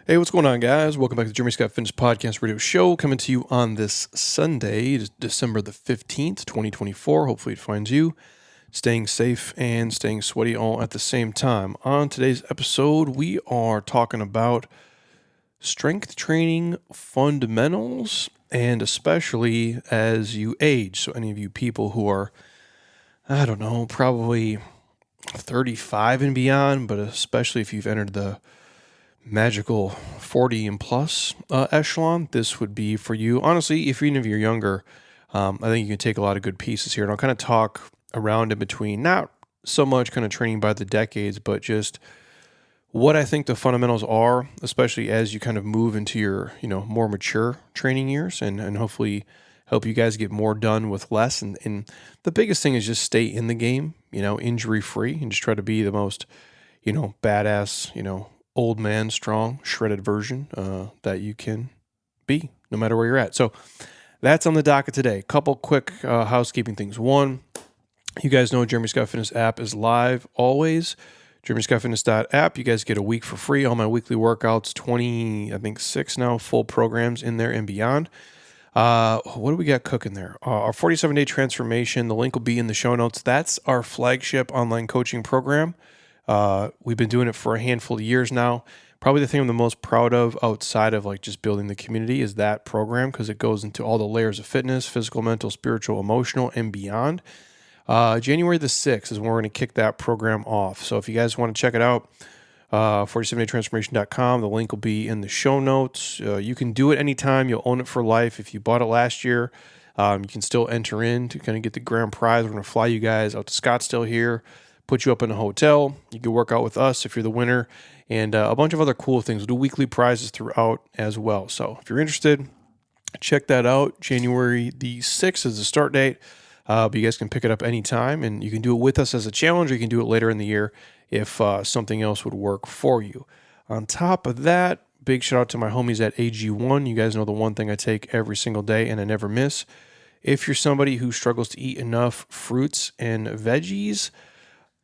Hey, what's going on, guys? Welcome back to the Jeremy Scott Fitness Podcast Radio Show, coming to you on this Sunday, December the 15th, 2024. Hopefully it finds you staying safe and staying sweaty all at the same time. On today's episode, we are talking about strength training fundamentals, and especially as you age. So any of you people who are, I don't know, probably 35 and beyond, but especially if you've entered the magical 40 and plus echelon, this would be for you. Honestly, if even if you're younger, I think you can take a lot of good pieces here. And I'll kind of talk around in between, not so much kind of training by the decades, but just what I think the fundamentals are, especially as you kind of move into your, more mature training years and hopefully help you guys get more done with less. And the biggest thing is just stay in the game, injury free, and just try to be the most, badass, old man, strong, shredded version that you can be, no matter where you're at. So that's on the docket today. Couple quick housekeeping things. One, you guys know Jeremy Scott Fitness app is live always. JeremyScottFitness.app. You guys get a week for free. All my weekly workouts, 6 now, full programs in there and beyond. What do we got cooking there? Our 47-day transformation. The link will be in the show notes. That's our flagship online coaching program. We've been doing it for a handful of years now. Probably the thing I'm the most proud of outside of like just building the community is that program, because it goes into all the layers of fitness, physical, mental, spiritual, emotional, and beyond. January the 6th is when we're going to kick that program off. So if you guys want to check it out, 47daytransformation.com. The link will be in the show notes. You can do it anytime. You'll own it for life. If you bought it last year, you can still enter in to kind of get the grand prize. We're going to fly you guys out to Scottsdale here, put you up in a hotel. You can work out with us if you're the winner, and a bunch of other cool things. We'll do weekly prizes throughout as well. So if you're interested, check that out. January the 6th is the start date, but you guys can pick it up anytime, and you can do it with us as a challenge, or you can do it later in the year if something else would work for you. On top of that, big shout out to my homies at AG1. You guys know the one thing I take every single day and I never miss. If you're somebody who struggles to eat enough fruits and veggies,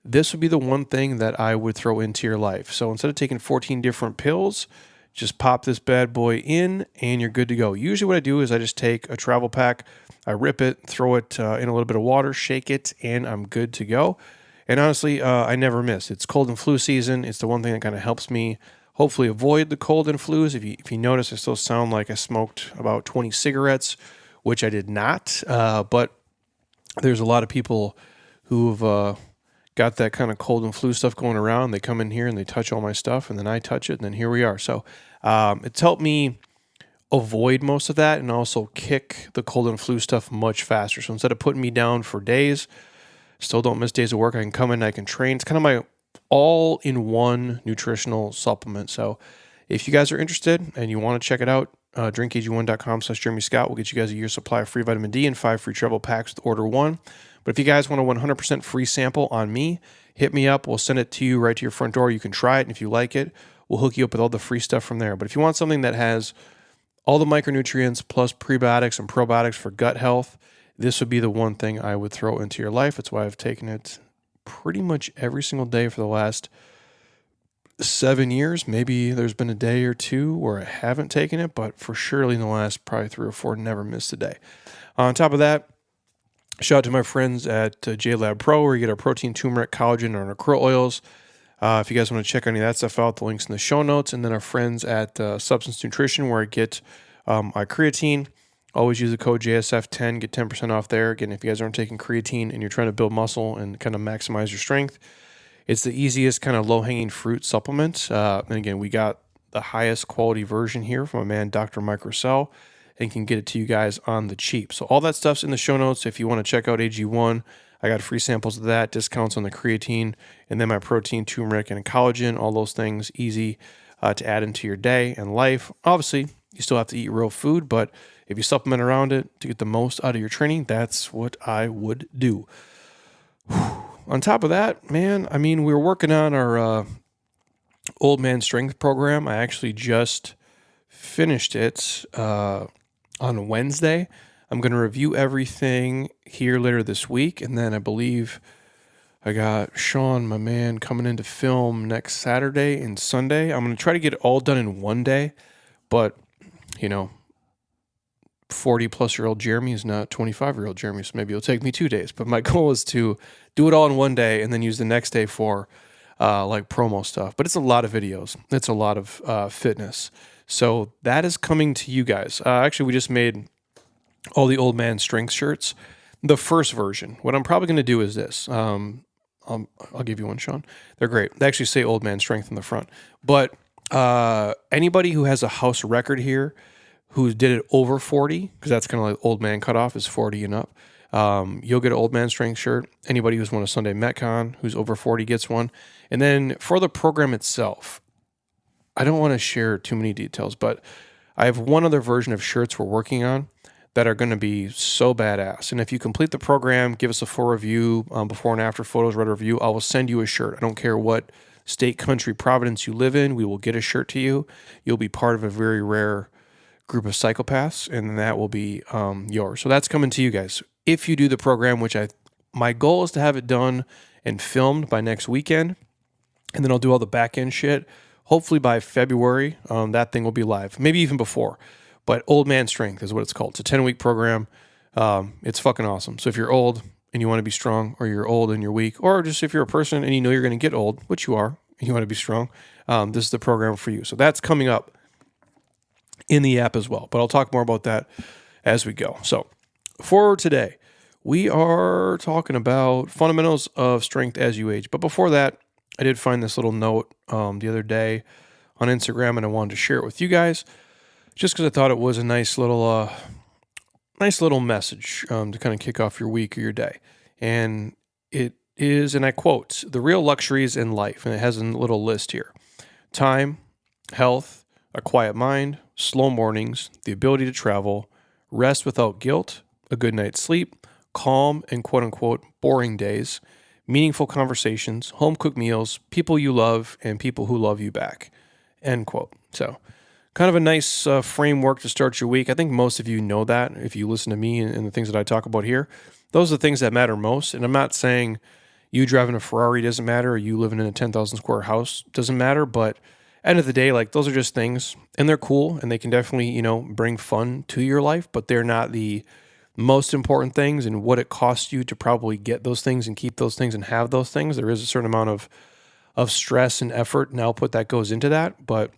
this would be the one thing that I would throw into your life. So instead of taking 14 different pills, just pop this bad boy in and you're good to go. Usually what I do is I just take a travel pack, I rip it, throw it in a little bit of water, shake it, and I'm good to go. And honestly, I never miss. It's cold and flu season. It's the one thing that kind of helps me hopefully avoid the cold and flus. If you notice, I still sound like I smoked about 20 cigarettes, which I did not. But there's a lot of people who've got that kind of cold and flu stuff going around. They come in here and they touch all my stuff, and then I touch it, and then here we are. So it's helped me avoid most of that and also kick the cold and flu stuff much faster. So instead of putting me down for days, still don't miss days of work, I can come in, I can train. It's kind of my all-in-one nutritional supplement. So if you guys are interested and you want to check it out, drinkag1.com/Jeremy Scott will get you guys a year's supply of free vitamin D and 5 free travel packs with order one. But if you guys want a 100% free sample on me, hit me up. We'll send it to you right to your front door. You can try it, and if you like it, we'll hook you up with all the free stuff from there. But if you want something that has all the micronutrients plus prebiotics and probiotics for gut health, this would be the one thing I would throw into your life. That's why I've taken it pretty much every single day for the last 7 years. Maybe there's been a day or two where I haven't taken it, but for surely in the last probably 3 or 4, never missed a day. On top of that, shout out to my friends at JLab Pro, where you get our protein, turmeric, collagen, and our krill oils. If you guys want to check any of that stuff out, the link's in the show notes. And then our friends at Substance Nutrition, where I get my creatine. Always use the code JSF10, get 10% off there. Again, if you guys aren't taking creatine and you're trying to build muscle and kind of maximize your strength, it's the easiest kind of low-hanging fruit supplement. And again, we got the highest quality version here from a man, Dr. Mike Rossell, and can get it to you guys on the cheap. So all that stuff's in the show notes. If you want to check out AG1, I got free samples of that, discounts on the creatine, and then my protein, turmeric, and collagen, all those things easy to add into your day and life. Obviously, you still have to eat real food, but if you supplement around it to get the most out of your training, that's what I would do. On top of that, man, I mean, we were working on our old man strength program. I actually just finished it on Wednesday. I'm going to review everything here later this week, and then I believe I got Sean, my man, coming in to film next Saturday and Sunday. I'm going to try to get it all done in one day, but, you know, 40-plus-year-old Jeremy is not 25-year-old Jeremy, so maybe it'll take me 2 days. But my goal is to do it all in one day and then use the next day for like promo stuff. But it's a lot of videos. It's a lot of fitness. So that is coming to you guys. Actually, we just made all the Old Man Strength shirts. The first version. What I'm probably going to do is this. I'll give you one, Sean. They're great. They actually say Old Man Strength in the front. But anybody who has a house record here who did it over 40, because that's kind of like old man cutoff is 40 and up, you'll get an Old Man Strength shirt. Anybody who's won a Sunday Metcon who's over 40 gets one. And then for the program itself, I don't want to share too many details, but I have one other version of shirts we're working on that are going to be so badass. And if you complete the program, give us a full review, before and after photos, read a review, I will send you a shirt. I don't care what state, country, providence you live in. We will get a shirt to you. You'll be part of a very rare group of psychopaths, and that will be yours. So that's coming to you guys. If you do the program, which my goal is to have it done and filmed by next weekend, and then I'll do all the back end shit. Hopefully by February, that thing will be live. Maybe even before. But Old Man Strength is what it's called. It's a 10-week program. It's fucking awesome. So if you're old and you want to be strong, or you're old and you're weak, or just if you're a person and you know you're going to get old, which you are, and you want to be strong, this is the program for you. So that's coming up in the app as well. But I'll talk more about that as we go. So for today, we are talking about fundamentals of strength as you age. But before that, I did find this little note the other day on Instagram, and I wanted to share it with you guys, just because I thought it was a nice little message to kind of kick off your week or your day. And it is, and I quote, "The real luxuries in life," and it has a little list here: time, health, a quiet mind, slow mornings, the ability to travel, rest without guilt, a good night's sleep, calm and quote-unquote boring days, meaningful conversations, home-cooked meals, people you love, and people who love you back, end quote. So kind of a nice framework to start your week. I think most of you know that if you listen to me and the things that I talk about here. Those are the things that matter most. And I'm not saying you driving a Ferrari doesn't matter, or you living in a 10,000 square house doesn't matter, but end of the day, like, those are just things, and they're cool, and they can definitely, bring fun to your life, but they're not the most important things. And what it costs you to probably get those things and keep those things and have those things, there is a certain amount of stress and effort and output that goes into that. But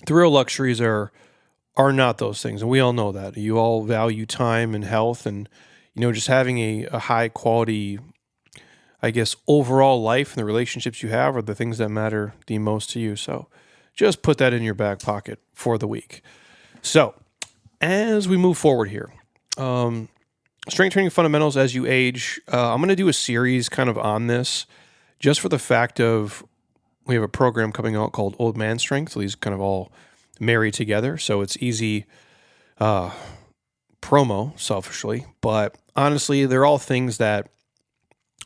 the real luxuries are not those things, and we all know that. You all value time and health, and just having a high quality, I guess, overall life, and the relationships you have are the things that matter the most to you. So just put that in your back pocket for the week. So as we move forward here, strength training fundamentals as you age, I'm going to do a series kind of on this, just for the fact of we have a program coming out called Old Man Strength. So these kind of all marry together. So it's easy promo, selfishly. But honestly, they're all things that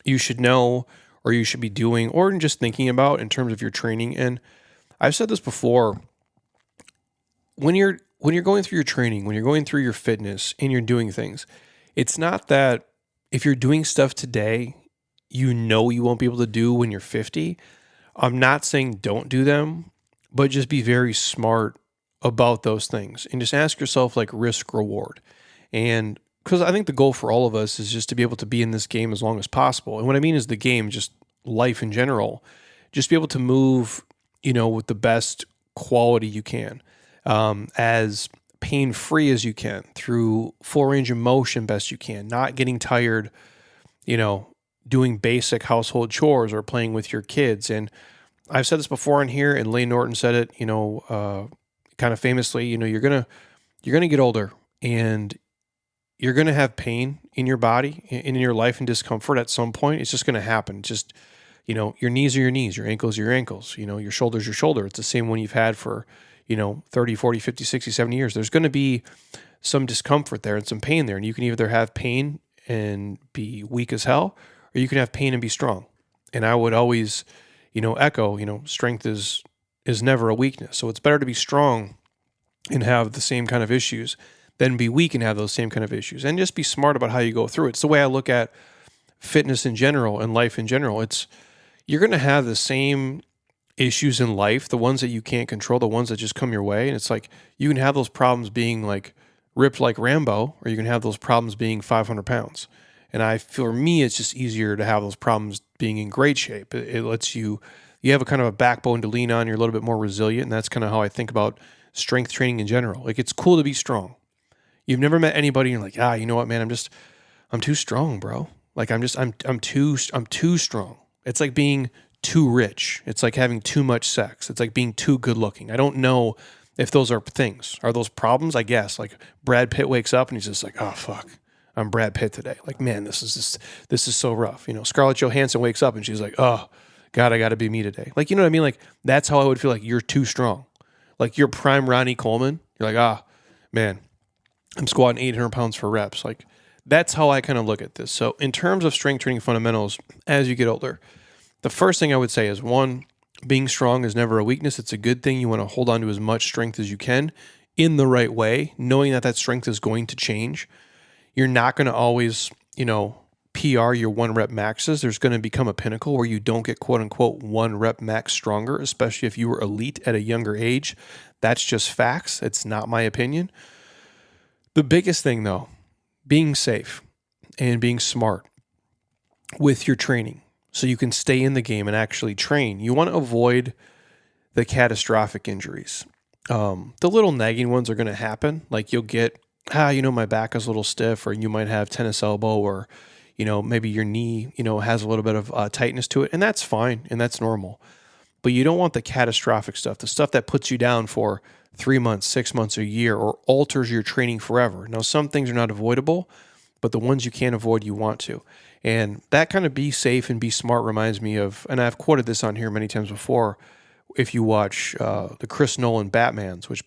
you should know, or you should be doing, or just thinking about in terms of your training. And I've said this before, when you're going through your training, when you're going through your fitness and you're doing things, it's not that if you're doing stuff today, you won't be able to do when you're 50. I'm not saying don't do them, but just be very smart about those things and just ask yourself, like, risk reward. And because I think the goal for all of us is just to be able to be in this game as long as possible. And what I mean is the game, just life in general, just be able to move, with the best quality you can, as pain-free as you can, through full range of motion best you can, not getting tired, doing basic household chores or playing with your kids. And I've said this before in here, and Lane Norton said it, kind of famously, you're gonna get older, and you're gonna have pain in your body and in your life and discomfort at some point. It's just gonna happen. Just, your knees are your knees, your ankles are your ankles, your shoulder's your shoulder. It's the same one you've had for, 30, 40, 50, 60, 70 years. There's going to be some discomfort there and some pain there. And you can either have pain and be weak as hell, or you can have pain and be strong. And I would always, echo, strength is never a weakness. So it's better to be strong and have the same kind of issues than be weak and have those same kind of issues. And just be smart about how you go through it. It's the way I look at fitness in general and life in general. You're going to have the same issues in life, the ones that you can't control, the ones that just come your way. And it's like, you can have those problems being like ripped like Rambo, or you can have those problems being 500 pounds. And for me, it's just easier to have those problems being in great shape. It lets you have a kind of a backbone to lean on. You're a little bit more resilient. And that's kind of how I think about strength training in general. Like, it's cool to be strong. You've never met anybody and you're like, you know what, man, I'm too strong, bro. Like, I'm too strong. It's like being too rich. It's like having too much sex. It's like being too good looking. I don't know if those are things. Are those problems? I guess. Like, Brad Pitt wakes up and he's just like, oh, fuck, I'm Brad Pitt today. Like, man, this is so rough. Scarlett Johansson wakes up and she's like, oh, God, I got to be me today. Like, you know what I mean? Like, that's how I would feel. Like, you're too strong. Like, you're prime Ronnie Coleman. You're like, man, I'm squatting 800 pounds for reps. Like, that's how I kind of look at this. So in terms of strength training fundamentals, as you get older, the first thing I would say is, one, being strong is never a weakness. It's a good thing. You want to hold on to as much strength as you can in the right way, knowing that strength is going to change. You're not going to always, PR your 1 rep maxes. There's going to become a pinnacle where you don't get quote unquote 1 rep max stronger, especially if you were elite at a younger age. That's just facts. It's not my opinion. The biggest thing though, being safe and being smart with your training so you can stay in the game and actually train. You want to avoid the catastrophic injuries. The little nagging ones are going to happen. Like, you'll get, my back is a little stiff, or you might have tennis elbow, or, maybe your knee, has a little bit of tightness to it. And that's fine. And that's normal. But you don't want the catastrophic stuff, the stuff that puts you down for 3 months, 6 months, a year, or alters your training forever. Now, some things are not avoidable, but the ones you can't avoid, you want to. And that kind of be safe and be smart reminds me of, and I've quoted this on here many times before, if you watch the Chris Nolan Batmans, which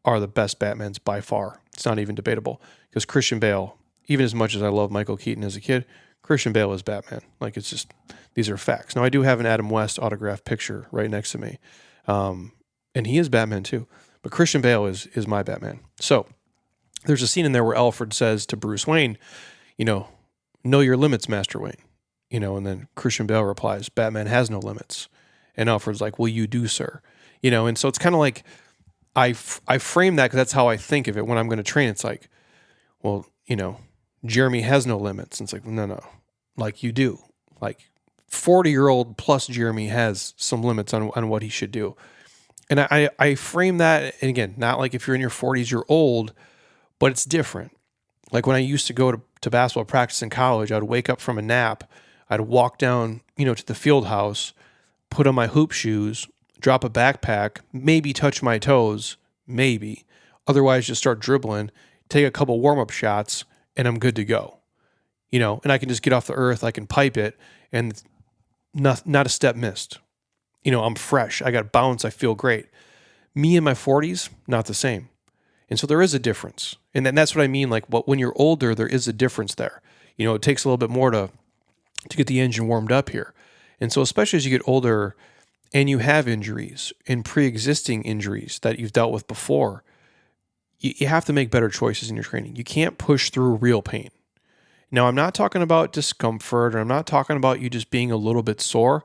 are the best Batmans by far. It's not even debatable, because Christian Bale, even as much as I love Michael Keaton as a kid, Christian Bale is Batman. Like, it's just, these are facts. Now, I do have an Adam West autographed picture right next to me, and he is Batman too. But Christian Bale is my Batman. So there's a scene in there where Alfred says to Bruce Wayne, know your limits, Master Wayne. And then Christian Bale replies, Batman has no limits. And Alfred's like, well, you do, sir. And so it's kind of like, I frame that because that's how I think of it when I'm going to train. It's like, well, Jeremy has no limits. And it's like, no. Like, you do. Like, 40-year-old plus Jeremy has some limits on what he should do. And I frame that, and again, not like if you're in your 40s, you're old, but it's different. Like, when I used to go to basketball practice in college, I'd wake up from a nap, I'd walk down, to the field house, put on my hoop shoes, drop a backpack, maybe touch my toes, maybe. Otherwise, just start dribbling, take a couple warm-up shots, and I'm good to go. And I can just get off the earth, I can pipe it, and not a step missed. I'm fresh. I got bounce. I feel great. Me in my 40s, not the same. And so there is a difference. And then that's what I mean. Like, when you're older, there is a difference there. It takes a little bit more to get the engine warmed up here. And so especially as you get older and you have injuries and pre-existing injuries that you've dealt with before, you have to make better choices in your training. You can't push through real pain. Now, I'm not talking about discomfort, or I'm not talking about you just being a little bit sore.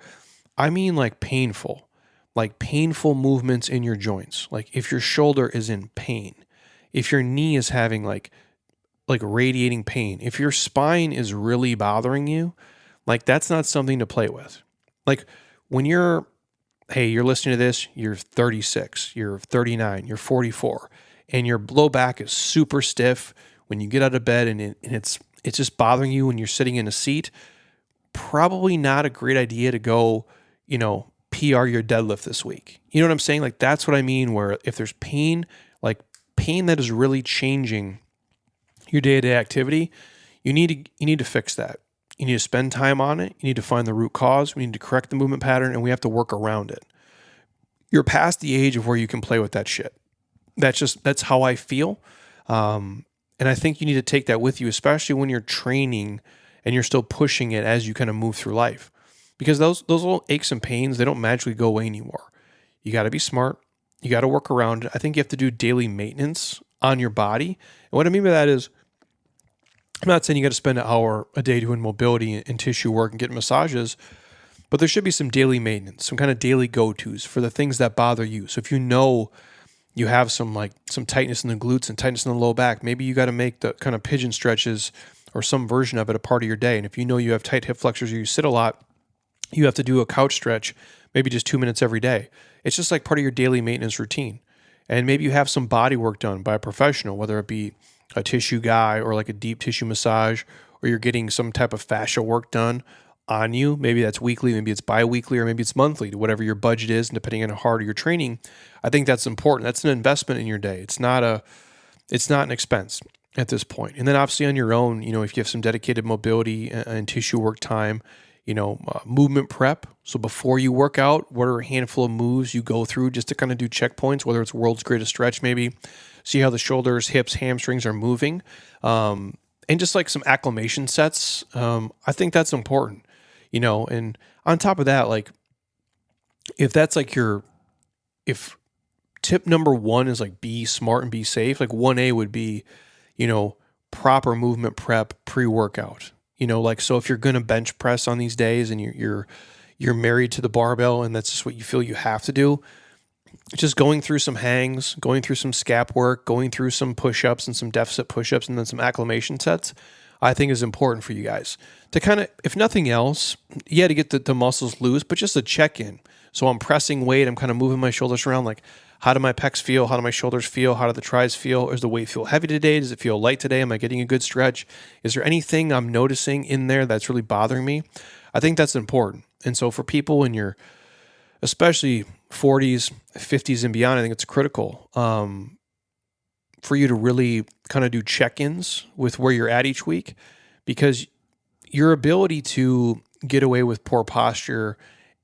I mean like painful movements in your joints. Like, if your shoulder is in pain, if your knee is having like radiating pain, if your spine is really bothering you, like, that's not something to play with. Like, when you're listening to this, you're 36, you're 39, you're 44, and your low back is super stiff when you get out of bed, and it's just bothering you when you're sitting in a seat, probably not a great idea to go, PR your deadlift this week. You know what I'm saying? Like, that's what I mean, where if there's pain, like pain that is really changing your day-to-day activity, you need to fix that. You need to spend time on it. You need to find the root cause. We need to correct the movement pattern, and we have to work around it. You're past the age of where you can play with that shit. That's how I feel. And I think you need to take that with you, especially when you're training and you're still pushing it as you kind of move through life. Because those little aches and pains, they don't magically go away anymore. You got to be smart. You got to work around it. I think you have to do daily maintenance on your body. And what I mean by that is, I'm not saying you got to spend an hour a day doing mobility and tissue work and getting massages, but there should be some daily maintenance, some kind of daily go-tos for the things that bother you. So if you know you have some tightness in the glutes and tightness in the low back, maybe you got to make the kind of pigeon stretches or some version of it a part of your day. And if you know you have tight hip flexors or you sit a lot, you have to do a couch stretch, maybe just 2 minutes every day. It's just like part of your daily maintenance routine. And maybe you have some body work done by a professional, whether it be a tissue guy or like a deep tissue massage, or you're getting some type of fascia work done on you. Maybe that's weekly, maybe it's bi-weekly, or maybe it's monthly, to whatever your budget is, and depending on how hard you're training. I think that's important. That's an investment in your day. It's not an expense at this point. And then obviously on your own, if you have some dedicated mobility and tissue work time, movement prep. So before you work out, what are a handful of moves you go through just to kind of do checkpoints, whether it's world's greatest stretch, maybe see how the shoulders, hips, hamstrings are moving. And just like some acclimation sets. I think that's important, and on top of that, like if that's like if tip number one is like be smart and be safe, like 1A would be, proper movement prep pre-workout. Like, so if you're going to bench press on these days and you're married to the barbell and that's just what you feel you have to do, just going through some hangs, going through some scap work, going through some push-ups and some deficit push-ups and then some acclimation sets, I think is important for you guys to kind of, if nothing else, to get the muscles loose, but just a check-in. So I'm pressing weight, I'm kind of moving my shoulders around, like how do my pecs feel? How do my shoulders feel? How do the tris feel? Does the weight feel heavy today? Does it feel light today? Am I getting a good stretch? Is there anything I'm noticing in there that's really bothering me? I think that's important. And so for people in your, especially 40s, 50s and beyond, I think it's critical for you to really kind of do check-ins with where you're at each week, because your ability to get away with poor posture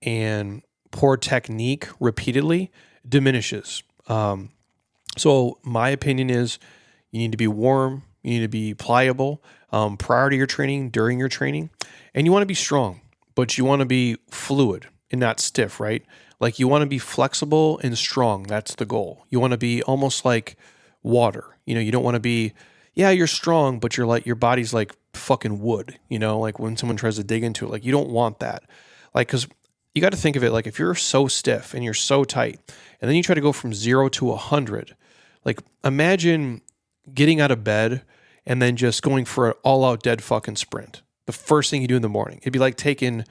and poor technique repeatedly diminishes. So my opinion is you need to be warm, you need to be pliable prior to your training, during your training, and you want to be strong, but you want to be fluid and not stiff, right? Like you want to be flexible and strong. That's the goal. You want to be almost like water. You don't want to be, you're strong, but you're like, your body's like fucking wood, like when someone tries to dig into it, like you don't want that. Like, cause you got to think of it like if you're so stiff and you're so tight and then you try to go from 0 to 100, like imagine getting out of bed and then just going for an all out dead fucking sprint. The first thing you do in the morning, it'd be like taking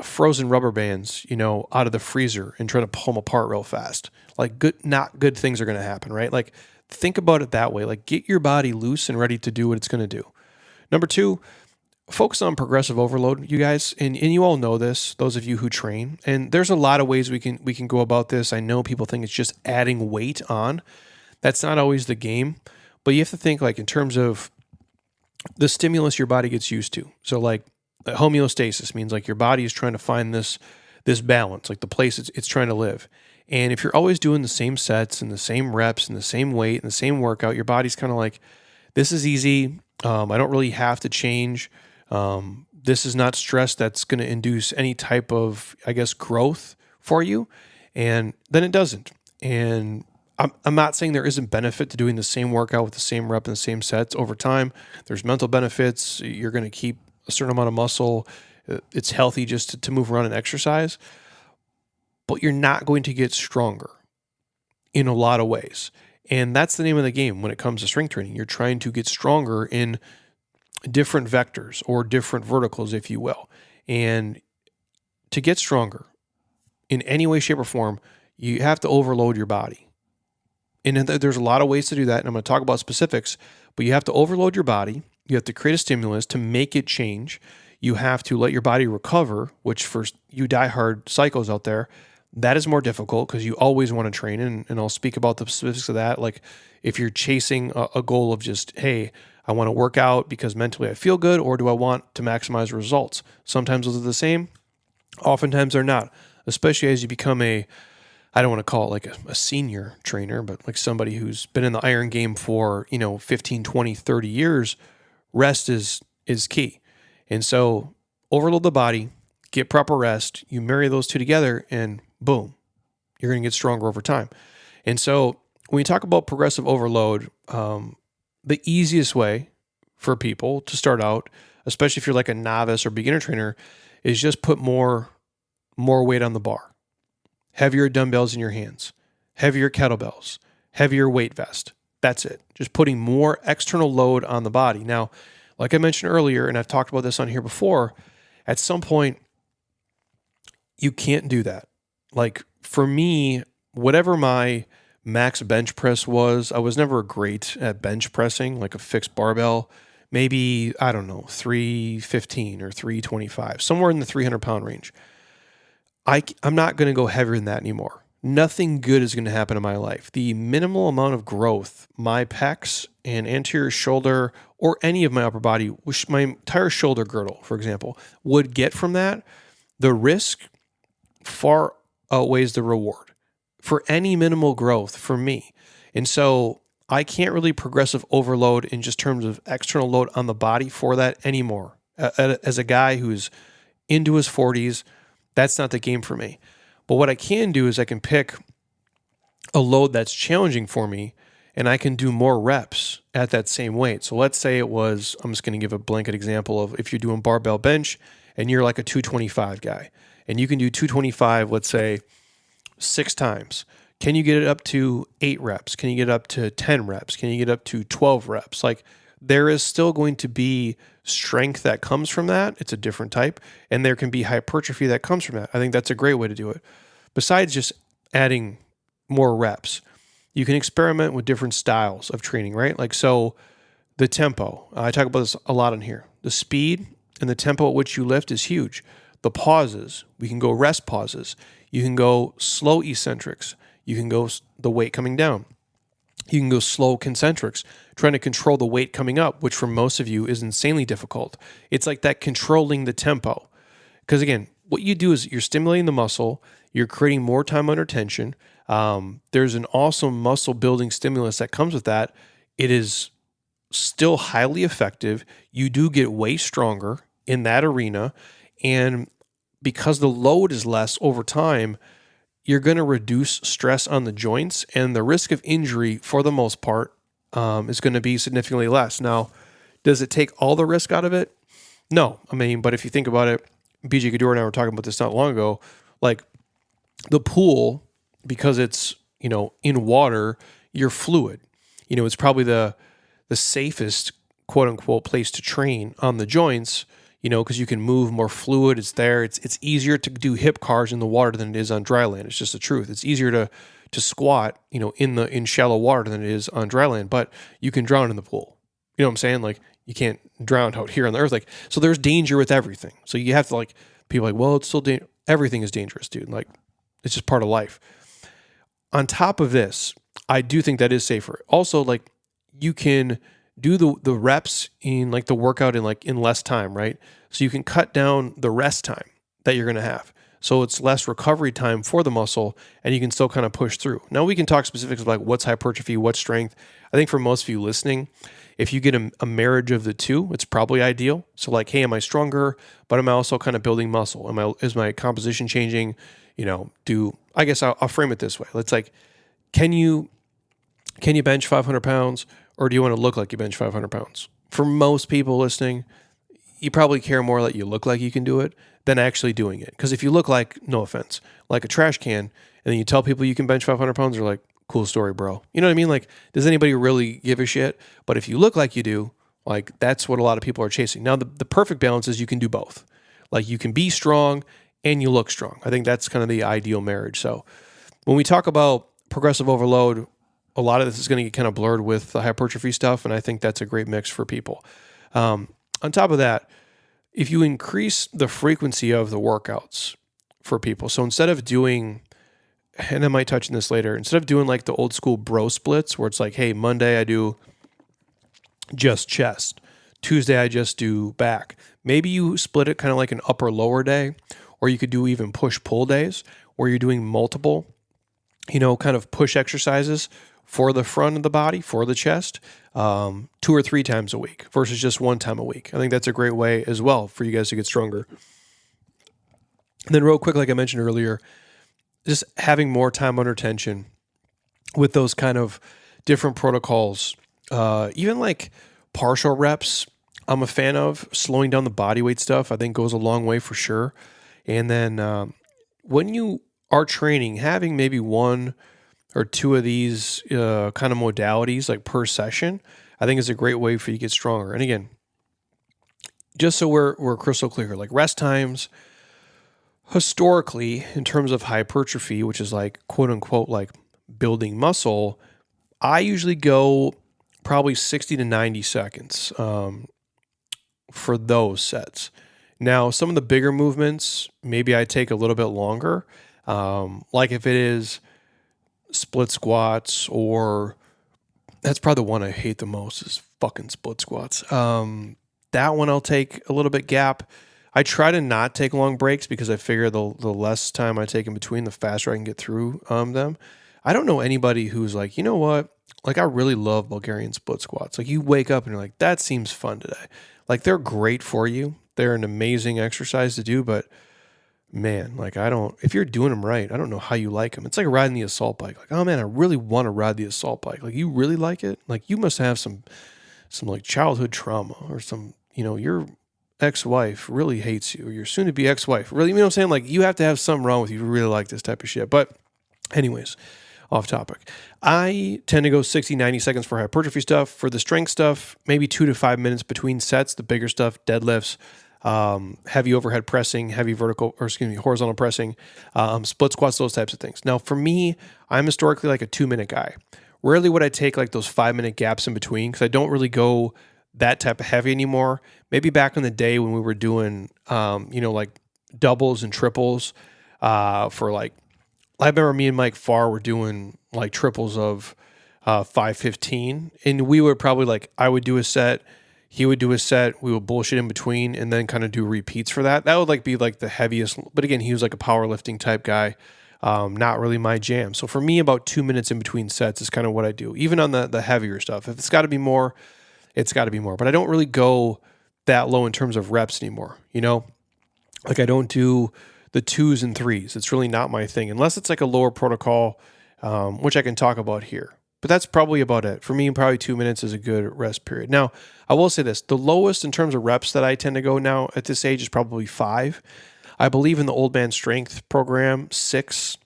frozen rubber bands, out of the freezer and trying to pull them apart real fast. Like not good things are going to happen, right? Like think about it that way. Like get your body loose and ready to do what it's going to do. Number two, focus on progressive overload, you guys, and you all know this, those of you who train. And there's a lot of ways we can go about this. I know people think it's just adding weight on. That's not always the game, but you have to think like in terms of the stimulus your body gets used to. So like homeostasis means like your body is trying to find this balance, like the place it's trying to live. And if you're always doing the same sets and the same reps and the same weight and the same workout, your body's kind of like, this is easy. I don't really have to change. This is not stress that's going to induce any type of, growth for you. And then it doesn't. And I'm not saying there isn't benefit to doing the same workout with the same rep and the same sets over time. There's mental benefits. You're going to keep a certain amount of muscle. It's healthy just to move around and exercise. But you're not going to get stronger in a lot of ways. And that's the name of the game when it comes to strength training. You're trying to get stronger in different vectors or different verticals, if you will. And to get stronger in any way, shape, or form, you have to overload your body. And there's a lot of ways to do that, and I'm going to talk about specifics, but you have to overload your body. You have to create a stimulus to make it change. You have to let your body recover, which for you diehard psychos out there, that is more difficult because you always want to train, and I'll speak about the specifics of that. Like if you're chasing a goal of just, hey, I want to work out because mentally I feel good, or do I want to maximize results? Sometimes those are the same. Oftentimes they're not, especially as you become I don't want to call it like a senior trainer, but like somebody who's been in the iron game for, 15, 20, 30 years, rest is key. And so overload the body, get proper rest, you marry those two together and boom, you're going to get stronger over time. And so when you talk about progressive overload, the easiest way for people to start out, especially if you're like a novice or beginner trainer, is just put more weight on the bar, heavier dumbbells in your hands, heavier kettlebells, heavier weight vest. That's it. Just putting more external load on the body. Now, like I mentioned earlier, and I've talked about this on here before, at some point, you can't do that. Like for me, whatever my max bench press was, I was never great at bench pressing, like a fixed barbell. Maybe, I don't know, 315 or 325, somewhere in the 300-pound range. I'm not going to go heavier than that anymore. Nothing good is going to happen in my life. The minimal amount of growth my pecs and anterior shoulder or any of my upper body, which my entire shoulder girdle, for example, would get from that, the risk far outweighs the reward for any minimal growth for me. And so I can't really progressive overload in just terms of external load on the body for that anymore. As a guy who's into his 40s, that's not the game for me. But what I can do is I can pick a load that's challenging for me and I can do more reps at that same weight. So let's say it was, I'm just going to give a blanket example of if you're doing barbell bench and you're like a 225 guy and you can do 225, let's say 6 times. Can you get it up to 8 reps? Can you get up to 10 reps? Can you get up to 12 reps? Like there is still going to be strength that comes from that. It's a different type. And there can be hypertrophy that comes from that. I think that's a great way to do it. Besides just adding more reps, you can experiment with different styles of training, right? Like, so the tempo, I talk about this a lot on here. The speed and the tempo at which you lift is huge. The pauses, we can go rest pauses. You can go slow eccentrics. You can go the weight coming down. You can go slow concentrics, trying to control the weight coming up, which for most of you is insanely difficult. It's like that controlling the tempo. Because again, what you do is you're stimulating the muscle, you're creating more time under tension. There's an awesome muscle building stimulus that comes with that. It is still highly effective. You do get way stronger in that arena. And because the load is less over time, you're going to reduce stress on the joints, and the risk of injury, for the most part, is going to be significantly less. Now, does it take all the risk out of it? No. I mean, but if you think about it, BJ Gador and I were talking about this not long ago, like the pool, because it's, in water, you're fluid. It's probably the safest, quote unquote, place to train on the joints, because you can move more fluid. It's there. It's easier to do hip cars in the water than it is on dry land. It's just the truth. It's easier to squat, in shallow water than it is on dry land, but you can drown in the pool. You know what I'm saying? Like you can't drown out here on the earth. Like, so there's danger with everything. So you have to people are like, well, it's still everything is dangerous, dude. Like it's just part of life. On top of this, I do think that is safer. Also, like you can do the reps in like the workout in less time, right? So you can cut down the rest time that you're going to have. So it's less recovery time for the muscle and you can still kind of push through. Now we can talk specifics of like what's hypertrophy, what's strength. I think for most of you listening, if you get a marriage of the two, it's probably ideal. So like, hey, am I stronger, but am I also kind of building muscle? Is my composition changing? I guess I'll frame it this way. Let's like, can you bench 500 pounds? Or do you want to look like you bench 500 pounds? For most people listening, you probably care more that you look like you can do it than actually doing it. Because if you look like, no offense, like a trash can, and then you tell people you can bench 500 pounds, they're like, cool story, bro. You know what I mean? Like, does anybody really give a shit? But if you look like you do, like, that's what a lot of people are chasing. Now, the perfect balance is you can do both. Like, you can be strong and you look strong. I think that's kind of the ideal marriage. So when we talk about progressive overload, a lot of this is going to get kind of blurred with the hypertrophy stuff, and I think that's a great mix for people. On top of that, if you increase the frequency of the workouts for people, so instead of doing, and I might touch on this later, instead of doing like the old school bro splits where it's like, hey, Monday I do just chest, Tuesday I just do back, maybe you split it kind of like an upper lower day, or you could do even push-pull days where you're doing multiple, kind of push exercises for the front of the body, for the chest, 2 or 3 times a week versus just 1 time a week. I think that's a great way as well for you guys to get stronger. And then real quick, like I mentioned earlier, just having more time under tension with those kind of different protocols, even like Partial reps, I'm a fan of. Slowing down the body weight stuff, I think, goes a long way for sure. And then when you are training, having maybe one or two of these kind of modalities like per session, I think is a great way for you to get stronger. And again, just so we're crystal clear, like rest times historically in terms of hypertrophy, which is like quote unquote like building muscle, I usually go probably 60 to 90 seconds for those sets. Now, some of the bigger movements, maybe I take a little bit longer. Like if it is split squats, or that's probably the one I hate the most is fucking split squats. That one I'll take a little bit gap. I try to not take long breaks because I figure the less time I take in between, the faster I can get through them. I don't know anybody who's like, you know what? Like, I really love Bulgarian split squats. Like, you wake up and you're like, that seems fun today. Like, they're great for you. They're an amazing exercise to do, but man, like, if you're doing them right, I don't know how you like them. It's like riding the assault bike. Like, oh man, I really want to ride the assault bike. Like, you really like it? Like, you must have some like childhood trauma or some, your ex-wife really hates you, or your soon-to-be ex-wife really, you know what I'm saying? Like, you have to have something wrong with you to really like this type of shit. But anyways, off topic. I tend to go 60, 90 seconds for hypertrophy stuff. For the strength stuff, maybe 2 to 5 minutes between sets. The bigger stuff, deadlifts, heavy overhead pressing, horizontal pressing, split squats, those types of things. Now, for me, I'm historically like a 2-minute guy. Rarely would I take like those 5-minute gaps in between because I don't really go that type of heavy anymore. Maybe back in the day when we were doing, like doubles and triples for like, I remember me and Mike Farr were doing like triples of 515, and we would probably like, I would do a set, he would do a set, we would bullshit in between, and then kind of do repeats for that. That would like be like the heaviest, but again, he was like a powerlifting type guy, not really my jam. So for me, about 2 minutes in between sets is kind of what I do, even on the heavier stuff. If it's got to be more, it's got to be more. But I don't really go that low in terms of reps anymore, Like, I don't do the 2s and 3s. It's really not my thing, unless it's like a lower protocol, which I can talk about here. But that's probably about it. For me, probably 2 minutes is a good rest period. Now, I will say this. The lowest in terms of reps that I tend to go now at this age is probably 5. I believe in the Old Man Strength program, 6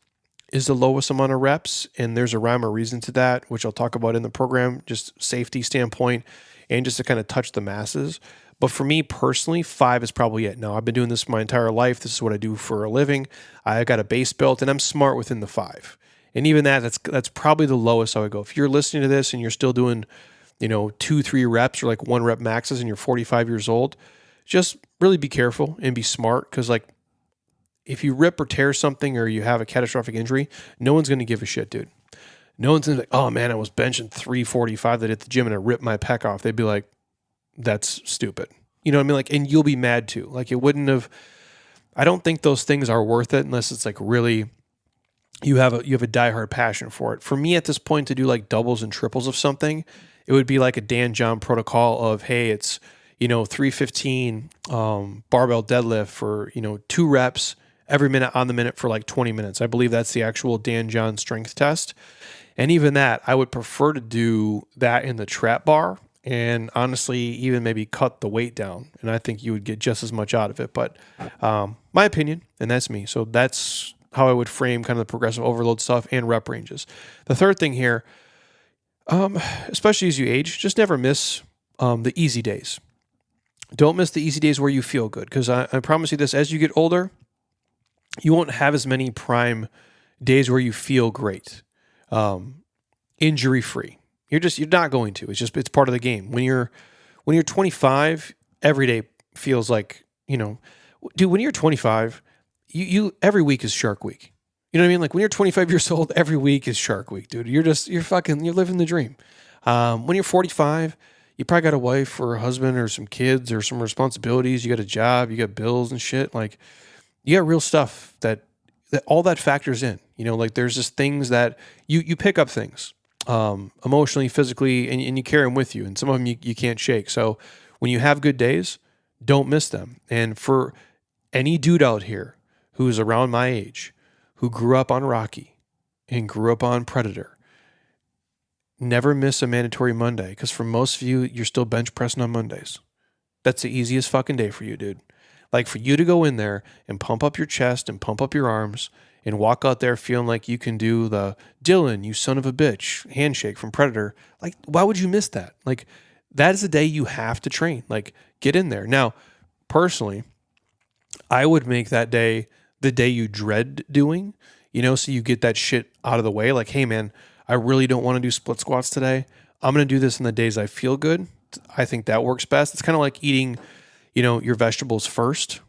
is the lowest amount of reps, and there's a rhyme or reason to that, which I'll talk about in the program, just safety standpoint, and just to kind of touch the masses. But for me personally, 5 is probably it. Now, I've been doing this my entire life. This is what I do for a living. I got a base built, and I'm smart within the 5. And even that's probably the lowest I would go. If you're listening to this and you're still doing, 2-3 reps or like 1 rep maxes and you're 45 years old, just really be careful and be smart, because like if you rip or tear something or you have a catastrophic injury, no one's going to give a shit, dude. No one's going to be like, oh man, I was benching 345 that at the gym and I ripped my pec off. They'd be like, that's stupid. You know what I mean? Like, and you'll be mad too. Like, it wouldn't have, I don't think those things are worth it unless it's like really, you have a diehard passion for it. For me at this point, to do like doubles and triples of something, it would be like a Dan John protocol of, hey, it's, 315 barbell deadlift for, 2 reps every minute on the minute for like 20 minutes. I believe that's the actual Dan John strength test. And even that, I would prefer to do that in the trap bar, and honestly, even maybe cut the weight down. And I think you would get just as much out of it. But my opinion, and that's me. So that's how I would frame kind of the progressive overload stuff and rep ranges. The third thing here, especially as you age, just never miss the easy days. Don't miss the easy days where you feel good, because I promise you this, as you get older, you won't have as many prime days where you feel great, injury-free. You're not going to. It's part of the game. When you're 25, every day feels like, dude, when you're 25, you every week is Shark Week. You know what I mean? Like, when you're 25 years old, every week is Shark Week, dude. You're living the dream. When you're 45, you probably got a wife or a husband or some kids or some responsibilities. You got a job, you got bills and shit. Like, you got real stuff that all that factors in. Like, there's just things that you pick up things emotionally, physically, and you carry them with you. And some of them you can't shake. So when you have good days, don't miss them. And for any dude out here who's around my age, who grew up on Rocky and grew up on Predator, Never miss a mandatory Monday, because for most of you, you're still bench pressing on Mondays. That's the easiest fucking day for you, dude. Like, for you to go in there and pump up your chest and pump up your arms and walk out there feeling like you can do the Dylan, you son of a bitch, handshake from Predator. Like, why would you miss that? Like, that is the day you have to train. Like, get in there. Now, personally, I would make that day the day you dread doing, so you get that shit out of the way. Like, hey, man, I really don't want to do split squats today. I'm going to do this on the days I feel good. I think that works best. It's kind of like eating, your vegetables first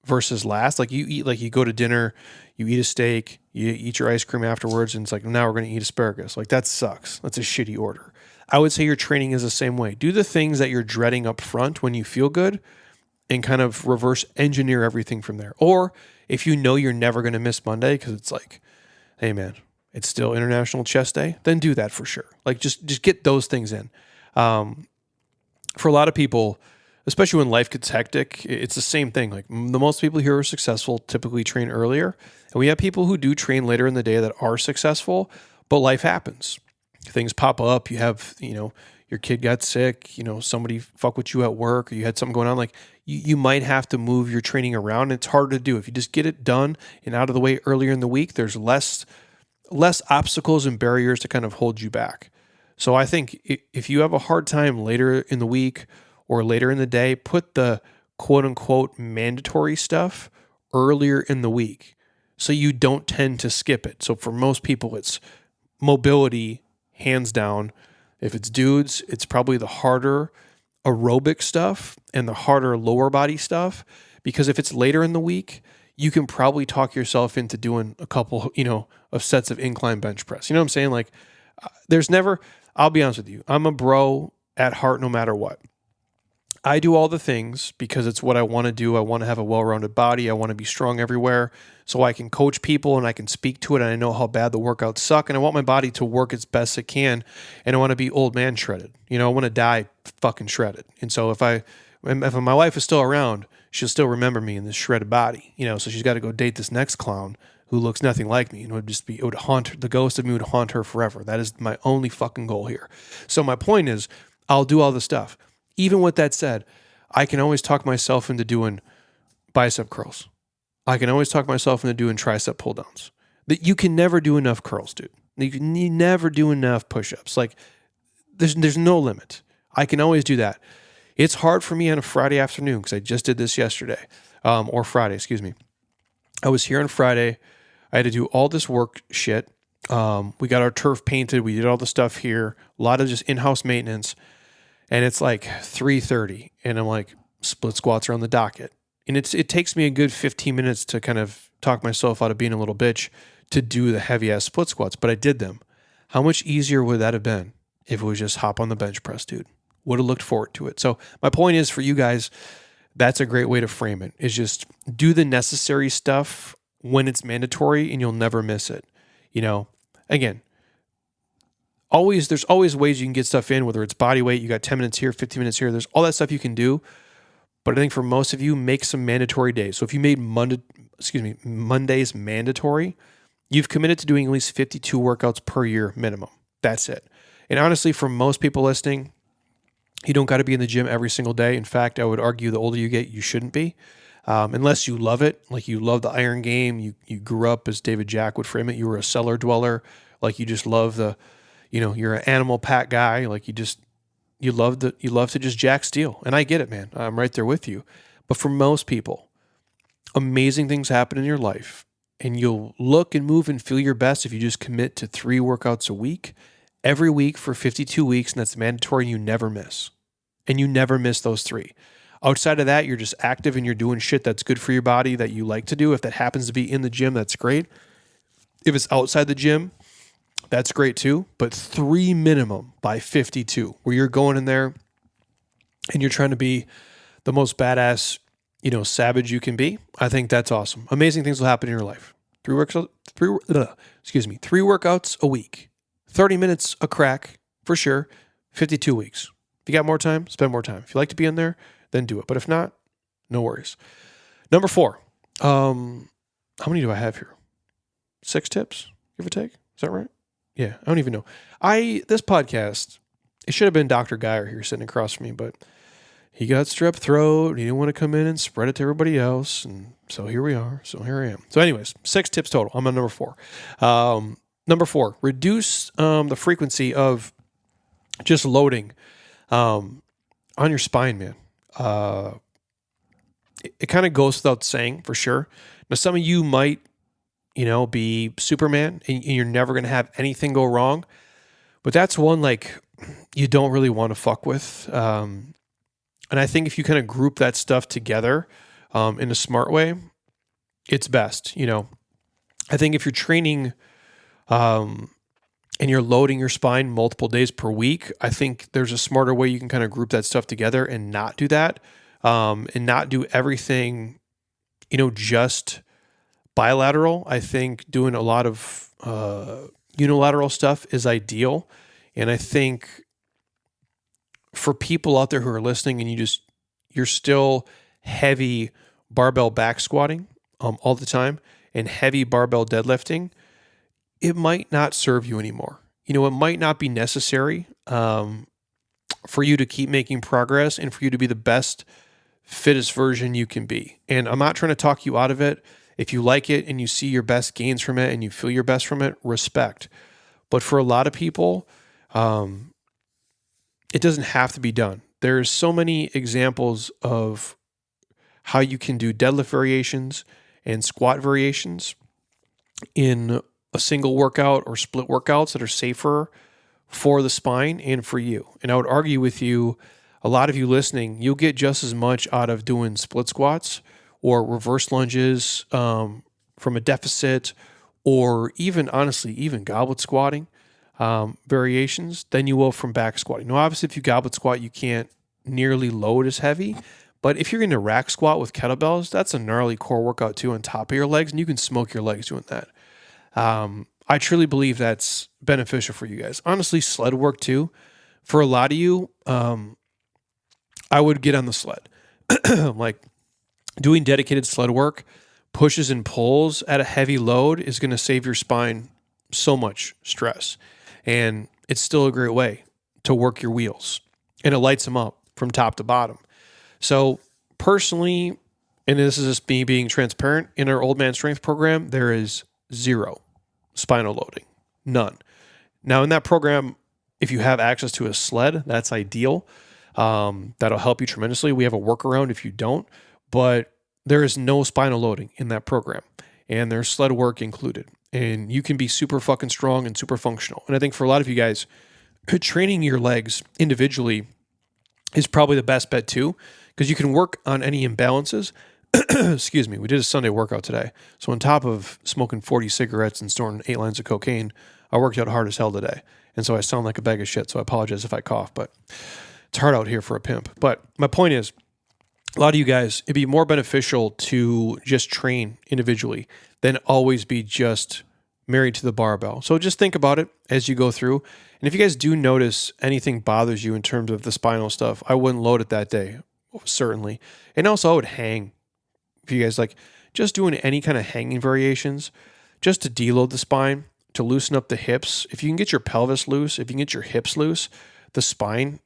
versus last. Like, you eat, like, you go to dinner, you eat a steak, you eat your ice cream afterwards, and it's like, now we're going to eat asparagus. Like, that sucks. That's a shitty order. I would say your training is the same way. Do the things that you're dreading up front when you feel good, and kind of reverse engineer everything from there. Or if you know you're never going to miss Monday because it's like, hey man, it's still International Chest Day, then do that for sure. Like, just get those things in. For a lot of people, especially when life gets hectic, it's the same thing. Like, the most people here who are successful typically train earlier. And we have people who do train later in the day that are successful, but life happens. Things pop up. You have, your kid got sick, somebody fuck with you at work, or you had something going on. Like, you might have to move your training around. It's hard to do. If you just get it done and out of the way earlier in the week, there's less obstacles and barriers to kind of hold you back. So I think if you have a hard time later in the week or later in the day, put the quote unquote mandatory stuff earlier in the week so you don't tend to skip it. So for most people, it's mobility, hands down. If it's dudes, it's probably the harder aerobic stuff and the harder lower body stuff, because if it's later in the week, you can probably talk yourself into doing a couple, of sets of incline bench press. You know what I'm saying? Like, I'll be honest with you, I'm a bro at heart no matter what. I do all the things because it's what I want to do. I want to have a well-rounded body. I want to be strong everywhere so I can coach people and I can speak to it, and I know how bad the workouts suck, and I want my body to work as best it can, and I want to be old man shredded. I want to die fucking shredded. And so if my wife is still around, she'll still remember me in this shredded body, so she's got to go date this next clown who looks nothing like me, and it would haunt her. The ghost of me would haunt her forever. That is my only fucking goal here. So my point is, I'll do all the stuff. Even with that said, I can always talk myself into doing bicep curls. I can always talk myself into doing tricep pull downs. That you can never do enough curls, dude. You never do enough push-ups. Like, there's no limit. I can always do that. It's hard for me on a Friday afternoon because I just did this yesterday, or Friday, excuse me. I was here on Friday. I had to do all this work shit. We got our turf painted. We did all the stuff here. A lot of just in-house maintenance. And it's like 3:30, and I'm like, split squats are on the docket. And it takes me a good 15 minutes to kind of talk myself out of being a little bitch to do the heavy-ass split squats, but I did them. How much easier would that have been if it was just hop on the bench press, dude? Would have looked forward to it. So my point is, for you guys, that's a great way to frame it, is just do the necessary stuff when it's mandatory, and you'll never miss it. Again, there's always ways you can get stuff in, whether it's body weight, you got 10 minutes here, 15 minutes here. There's all that stuff you can do. But I think for most of you, make some mandatory days. So if you made Mondays mandatory, you've committed to doing at least 52 workouts per year minimum. That's it. And honestly, for most people listening, you don't got to be in the gym every single day. In fact, I would argue the older you get, you shouldn't be. Unless you love it, like you love the iron game. You grew up, as David Jack would frame it, you were a cellar dweller. Like, you just love you're an animal pack guy. Like, you love to just jack steel. And I get it, man. I'm right there with you. But for most people, amazing things happen in your life, and you'll look and move and feel your best if you just commit to 3 workouts a week, every week for 52 weeks. And that's mandatory. And you never miss. And you never miss those 3. Outside of that, you're just active and you're doing shit that's good for your body that you like to do. If that happens to be in the gym, that's great. If it's outside the gym, that's great too, but 3 minimum by 52, where you're going in there and you're trying to be the most badass, savage you can be. I think that's awesome. Amazing things will happen in your life. 3 workouts a week, 30 minutes a crack for sure, 52 weeks. If you got more time, spend more time. If you like to be in there, then do it. But if not, no worries. Number 4. How many do I have here? 6 tips, give or take. Is that right? Yeah, I don't even know. This podcast, it should have been Dr. Geyer here sitting across from me, but he got strep throat. And he didn't want to come in and spread it to everybody else. And so here we are. So here I am. So anyways, 6 tips total. I'm on number 4. Number 4, reduce the frequency of just loading on your spine, man. It kind of goes without saying for sure. Now, some of you might, be Superman and you're never going to have anything go wrong. But that's one like you don't really want to fuck with. And I think if you kind of group that stuff together in a smart way, it's best. I think if you're training and you're loading your spine multiple days per week, I think there's a smarter way you can kind of group that stuff together and not do that and not do everything, just bilateral. I think doing a lot of unilateral stuff is ideal. And I think for people out there who are listening and you're still heavy barbell back squatting all the time and heavy barbell deadlifting, it might not serve you anymore. It might not be necessary for you to keep making progress and for you to be the best, fittest version you can be. And I'm not trying to talk you out of it. If you like it and you see your best gains from it and you feel your best from it, respect. But for a lot of people, it doesn't have to be done. There's so many examples of how you can do deadlift variations and squat variations in a single workout or split workouts that are safer for the spine and for you. And I would argue with you, a lot of you listening, you'll get just as much out of doing split squats or reverse lunges from a deficit, or even goblet squatting variations than you will from back squatting. Now, obviously, if you goblet squat, you can't nearly load as heavy. But if you're going to rack squat with kettlebells, that's a gnarly core workout too on top of your legs, and you can smoke your legs doing that. I truly believe that's beneficial for you guys. Honestly, sled work too. For a lot of you, I would get on the sled. Like doing dedicated sled work, pushes and pulls at a heavy load is going to save your spine so much stress. And it's still a great way to work your wheels, and it lights them up from top to bottom. So personally, and this is just me being transparent, in our Old Man Strength program, there is 0 spinal loading, none. Now in that program, if you have access to a sled, that's ideal. That'll help you tremendously. We have a workaround if you don't, but there is no spinal loading in that program, and there's sled work included. And you can be super fucking strong and super functional. And I think for a lot of you guys, training your legs individually is probably the best bet too, because you can work on any imbalances. Excuse me. We did a Sunday workout today. So on top of smoking 40 cigarettes and snorting 8 lines of cocaine, I worked out hard as hell today. And so I sound like a bag of shit. So I apologize if I cough, but it's hard out here for a pimp. But my point is, a lot of you guys, it'd be more beneficial to just train individually than always be just married to the barbell. So just think about it as you go through. And if you guys do notice anything bothers you in terms of the spinal stuff, I wouldn't load it that day, certainly. And also I would hang. If you guys like just doing any kind of hanging variations, just to deload the spine, to loosen up the hips. If you can get your pelvis loose, if you can get your hips loose, the spine,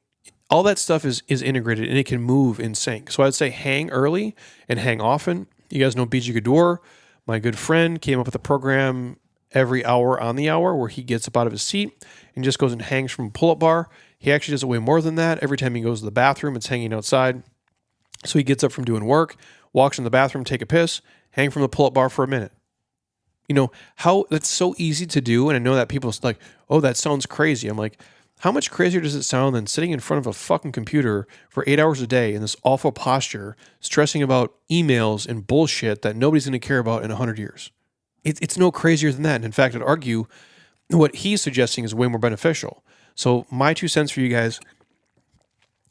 all that stuff is integrated and it can move in sync. So I'd say hang early and hang often. You guys know BG Gador, my good friend, came up with a program every hour on the hour where he gets up out of his seat and just goes and hangs from a pull-up bar. He actually does it way more than that. Every time he goes to the bathroom, it's hanging outside. So he gets up from doing work, walks in the bathroom, take a piss, hang from the pull-up bar for a minute. You know, how that's so easy to do. And I know that people like, oh, that sounds crazy. I'm like, how much crazier does it sound than sitting in front of a fucking computer for 8 hours a day in this awful posture, stressing about emails and bullshit that nobody's going to care about in 100 years? It's no crazier than that. And in fact, I'd argue what he's suggesting is way more beneficial. So my 2 cents for you guys,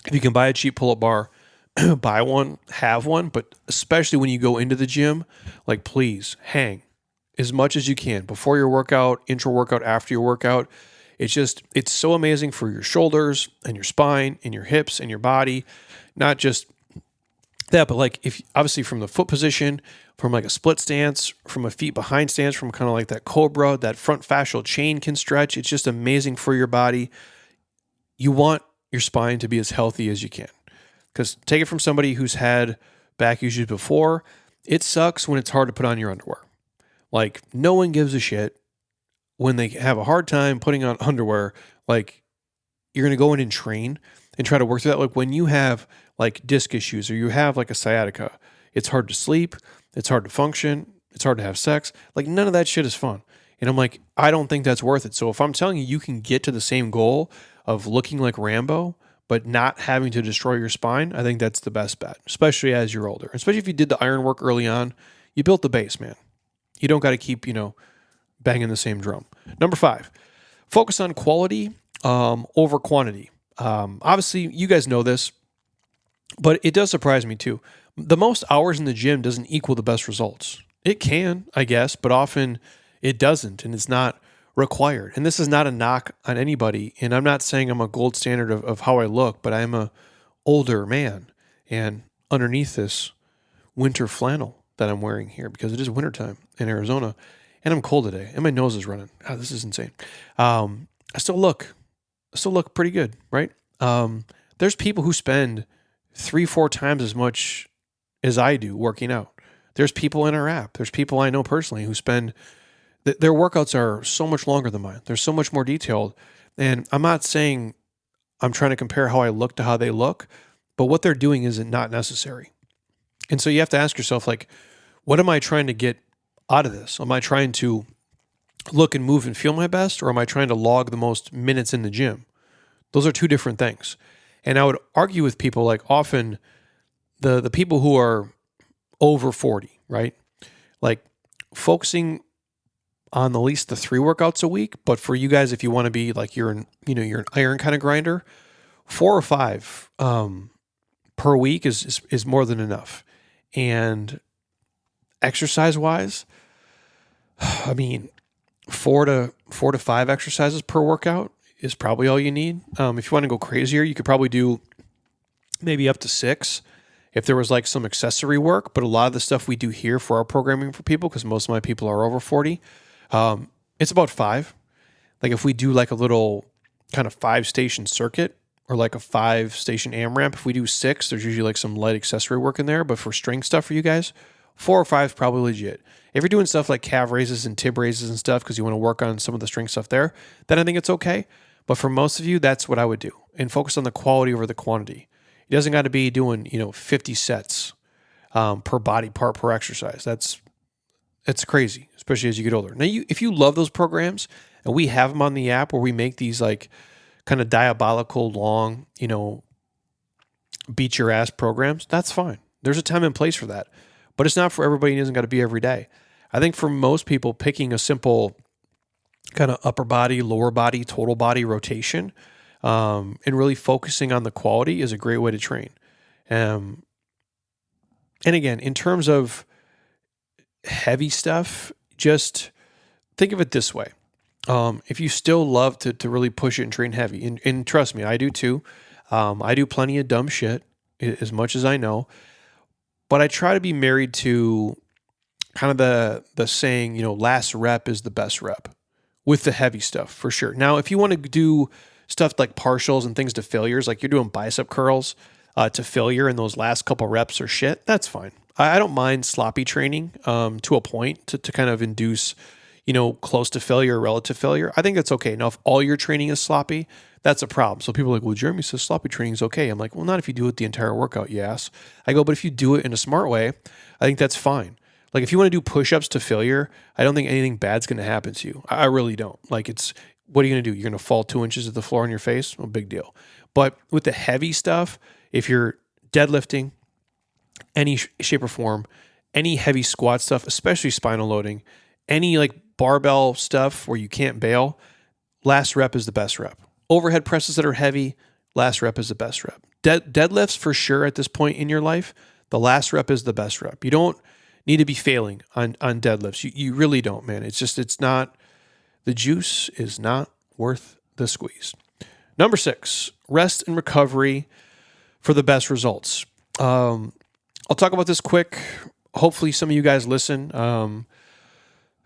if you can buy a cheap pull-up bar, buy one, have one, but especially when you go into the gym, like please hang as much as you can before your workout, intra-workout, after your workout. It's so amazing for your shoulders and your spine and your hips and your body, not just Yeah, but like if obviously from the foot position, from like a split stance, from a feet behind stance, from kind of like that cobra, that front fascial chain can stretch. It's just amazing for your body. You want your spine to be as healthy as you can. Because take it from somebody who's had back issues before, it sucks when it's hard to put on your underwear. Like no one gives a shit when they have a hard time putting on underwear. Like you're going to go in and train and try to work through that. Like when you have like disc issues or you have like a sciatica, it's hard to sleep, it's hard to function, it's hard to have sex. Like none of that shit is fun. And I'm like, I don't think that's worth it. So if I'm telling you, you can get to the same goal of looking like Rambo, but not having to destroy your spine, I think that's the best bet, especially as you're older. Especially if you did the iron work early on, you built the base, man. You don't got to keep, banging the same drum. Number 5, focus on quality over quantity. Obviously, you guys know this, but it does surprise me too. The most hours in the gym doesn't equal the best results. It can, I guess, but often it doesn't, and it's not required. And this is not a knock on anybody. And I'm not saying I'm a gold standard of how I look, but I'm a older man. And underneath this winter flannel that I'm wearing here, because it is wintertime in Arizona, and I'm cold today, and my nose is running. Oh, this is insane. I still look pretty good, right? There's people who spend 3-4 times as much as I do working out. There's people in our app. There's people I know personally who spend their workouts are so much longer than mine. They're so much more detailed. And I'm not saying I'm trying to compare how I look to how they look, but what they're doing is not necessary. And so you have to ask yourself, like, what am I trying to get out of this? Am I trying to look and move and feel my best, or am I trying to log the most minutes in the gym? Those are two different things. And I would argue with people, like often the people who are over 40, right? Like focusing on at least the 3 workouts a week. But for you guys, if you want to be like you're an iron kind of grinder, 4 or 5 per week is more than enough. And exercise wise, I mean, 4 to 5 exercises per workout is probably all you need. If you want to go crazier, you could probably do maybe up to 6 if there was like some accessory work. But a lot of the stuff we do here for our programming for people, because most of my people are over 40, it's about 5. Like if we do like a little kind of 5-station circuit or like a 5-station AMRAP, if we do 6, there's usually like some light accessory work in there. But for strength stuff for you guys, 4 or 5 is probably legit. If you're doing stuff like calf raises and tib raises and stuff because you want to work on some of the strength stuff there, then I think it's okay. But for most of you, that's what I would do, and focus on the quality over the quantity. It doesn't got to be doing 50 sets per body part per exercise. That's crazy, especially as you get older. Now, if you love those programs, and we have them on the app where we make these like kind of diabolical long, beat your ass programs, that's fine. There's a time and place for that. But it's not for everybody. It doesn't got to be every day. I think for most people, picking a simple kind of upper body, lower body, total body rotation, and really focusing on the quality is a great way to train. And again, in terms of heavy stuff, just think of it this way. If you still love to really push it and train heavy, and trust me, I do too. I do plenty of dumb shit as much as I know. But I try to be married to kind of the saying, last rep is the best rep with the heavy stuff for sure. Now, if you want to do stuff like partials and things to failures, like you're doing bicep curls to failure and those last couple reps are shit, that's fine. I don't mind sloppy training to a point to kind of induce, close to failure or relative failure. I think that's okay. Now, if all your training is sloppy, that's a problem. So people are like, well, Jeremy says sloppy training is okay. I'm like, well, not if you do it the entire workout, you ass. I go, but if you do it in a smart way, I think that's fine. Like if you want to do push-ups to failure, I don't think anything bad's going to happen to you. I really don't. Like what are you going to do? You're going to fall 2 inches to the floor on your face? No big deal. But with the heavy stuff, if you're deadlifting, any shape or form, any heavy squat stuff, especially spinal loading, any like barbell stuff where you can't bail, last rep is the best rep. Overhead presses that are heavy, last rep is the best rep. Deadlifts for sure at this point in your life, the last rep is the best rep. You don't need to be failing on deadlifts. You really don't, man. It's not, the juice is not worth the squeeze. Number 6, rest and recovery for the best results. I'll talk about this quick. Hopefully some of you guys listen.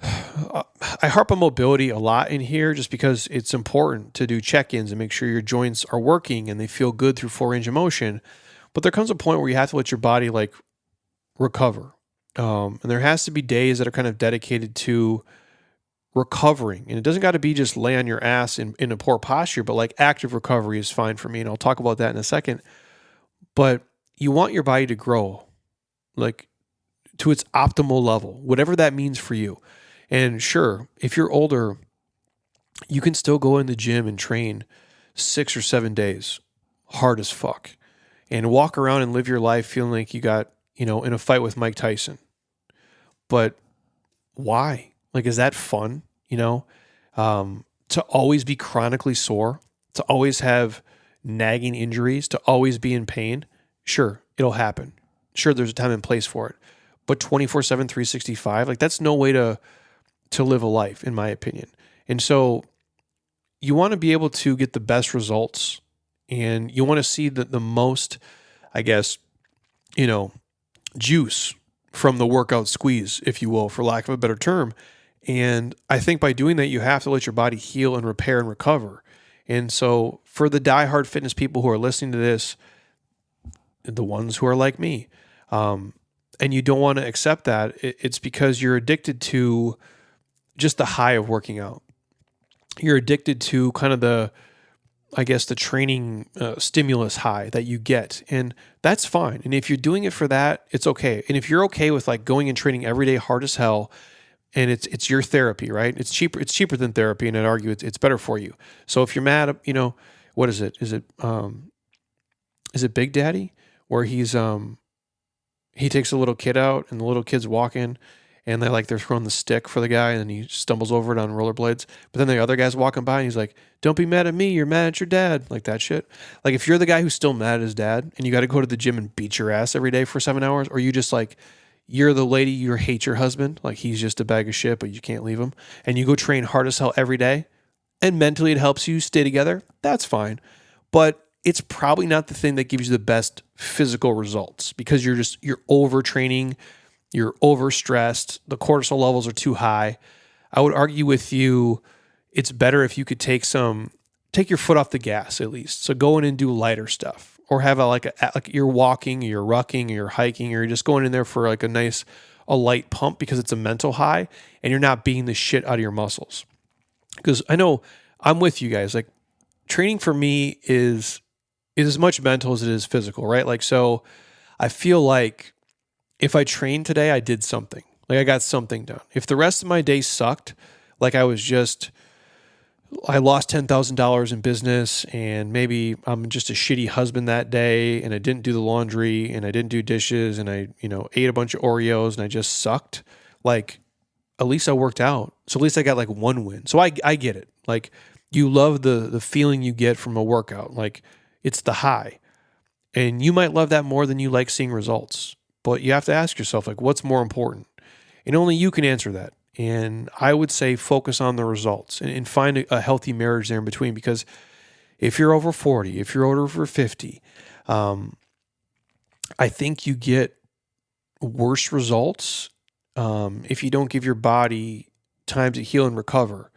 I harp on mobility a lot in here just because it's important to do check-ins and make sure your joints are working and they feel good through full range of motion. But there comes a point where you have to let your body like recover. And there has to be days that are kind of dedicated to recovering. And it doesn't got to be just lay on your ass in a poor posture, but like active recovery is fine for me. And I'll talk about that in a second. But you want your body to grow like to its optimal level, whatever that means for you. And sure, if you're older, you can still go in the gym and train 6 or 7 days, hard as fuck, and walk around and live your life feeling like you got, in a fight with Mike Tyson. But why? Like, is that fun? To always be chronically sore, to always have nagging injuries, to always be in pain. Sure, it'll happen. Sure, there's a time and place for it. But 24/7, 365, like that's no way to live a life, in my opinion. And so you want to be able to get the best results, and you want to see the most, I guess, juice from the workout squeeze, if you will, for lack of a better term. And I think by doing that, you have to let your body heal and repair and recover. And so for the diehard fitness people who are listening to this, the ones who are like me, and you don't want to accept that, it's because you're addicted to just the high of working out. You're addicted to kind of the training stimulus high that you get. And that's fine. And if you're doing it for that, it's okay. And if you're okay with like going and training every day hard as hell, and it's your therapy, right? It's cheaper than therapy, and I'd argue it's better for you. So if you're mad, what is it? Is it Big Daddy, where he takes a little kid out and the little kid's walking and they're throwing the stick for the guy and then he stumbles over it on rollerblades. But then the other guy's walking by and he's like, "Don't be mad at me, you're mad at your dad." Like that shit. Like if you're the guy who's still mad at his dad and you got to go to the gym and beat your ass every day for 7 hours, or you just like, you're the lady, you hate your husband, like he's just a bag of shit, but you can't leave him, and you go train hard as hell every day and mentally it helps you stay together, that's fine. But it's probably not the thing that gives you the best physical results because you're overtraining, you're overstressed, the cortisol levels are too high. I would argue with you, it's better if you could take your foot off the gas at least. So go in and do lighter stuff, or have like you're walking, or you're rucking, or you're hiking, or you're just going in there for like a light pump because it's a mental high and you're not beating the shit out of your muscles. Because I know I'm with you guys. Like training for me is as much mental as it is physical, right? Like, so I feel like if I trained today, I did something. Like I got something done. If the rest of my day sucked, like I lost $10,000 in business, and maybe I'm just a shitty husband that day, and I didn't do the laundry, and I didn't do dishes, and I, ate a bunch of Oreos, and I just sucked. Like, at least I worked out. So at least I got like one win. So I get it. Like you love the feeling you get from a workout. Like it's the high. And you might love that more than you like seeing results. But you have to ask yourself, like, what's more important? And only you can answer that. And I would say focus on the results and find a healthy marriage there in between. Because if you're over 40, if you're over 50, I think you get worse results if you don't give your body time to heal and recover.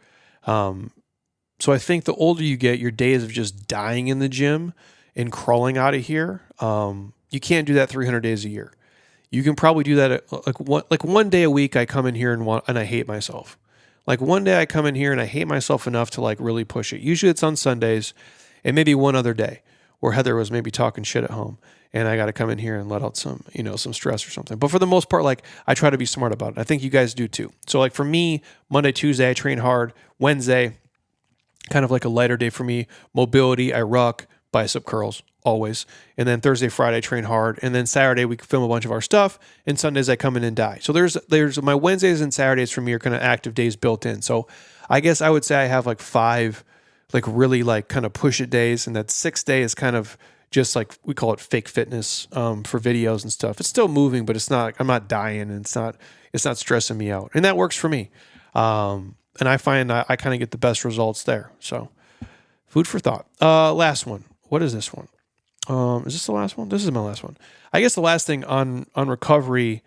So I think the older you get, your days of just dying in the gym and crawling out of here, you can't do that 300 days a year. You can probably do that like one day a week. I come in here and I hate myself. Like one day I come in here and I hate myself enough to like really push it. Usually it's on Sundays, and maybe one other day where Heather was maybe talking shit at home and I got to come in here and let out some stress or something. But for the most part, like I try to be smart about it. I think you guys do too. So like for me, Monday, Tuesday, I train hard. Wednesday, kind of like a lighter day for me. Mobility, I ruck, bicep curls, always. And then Thursday, Friday, I train hard. And then Saturday, we film a bunch of our stuff. And Sundays, I come in and die. So there's my Wednesdays and Saturdays for me are kind of active days built in. So I guess I would say I have like 5, like really like kind of push it days. And that 6th day is kind of just like, we call it fake fitness for videos and stuff. It's still moving, but it's not, I'm not dying, and it's not stressing me out. And that works for me. And I find I kind of get the best results there. So food for thought. Last one. What is this one? Is this the last one? This is my last one. I guess the last thing on recovery,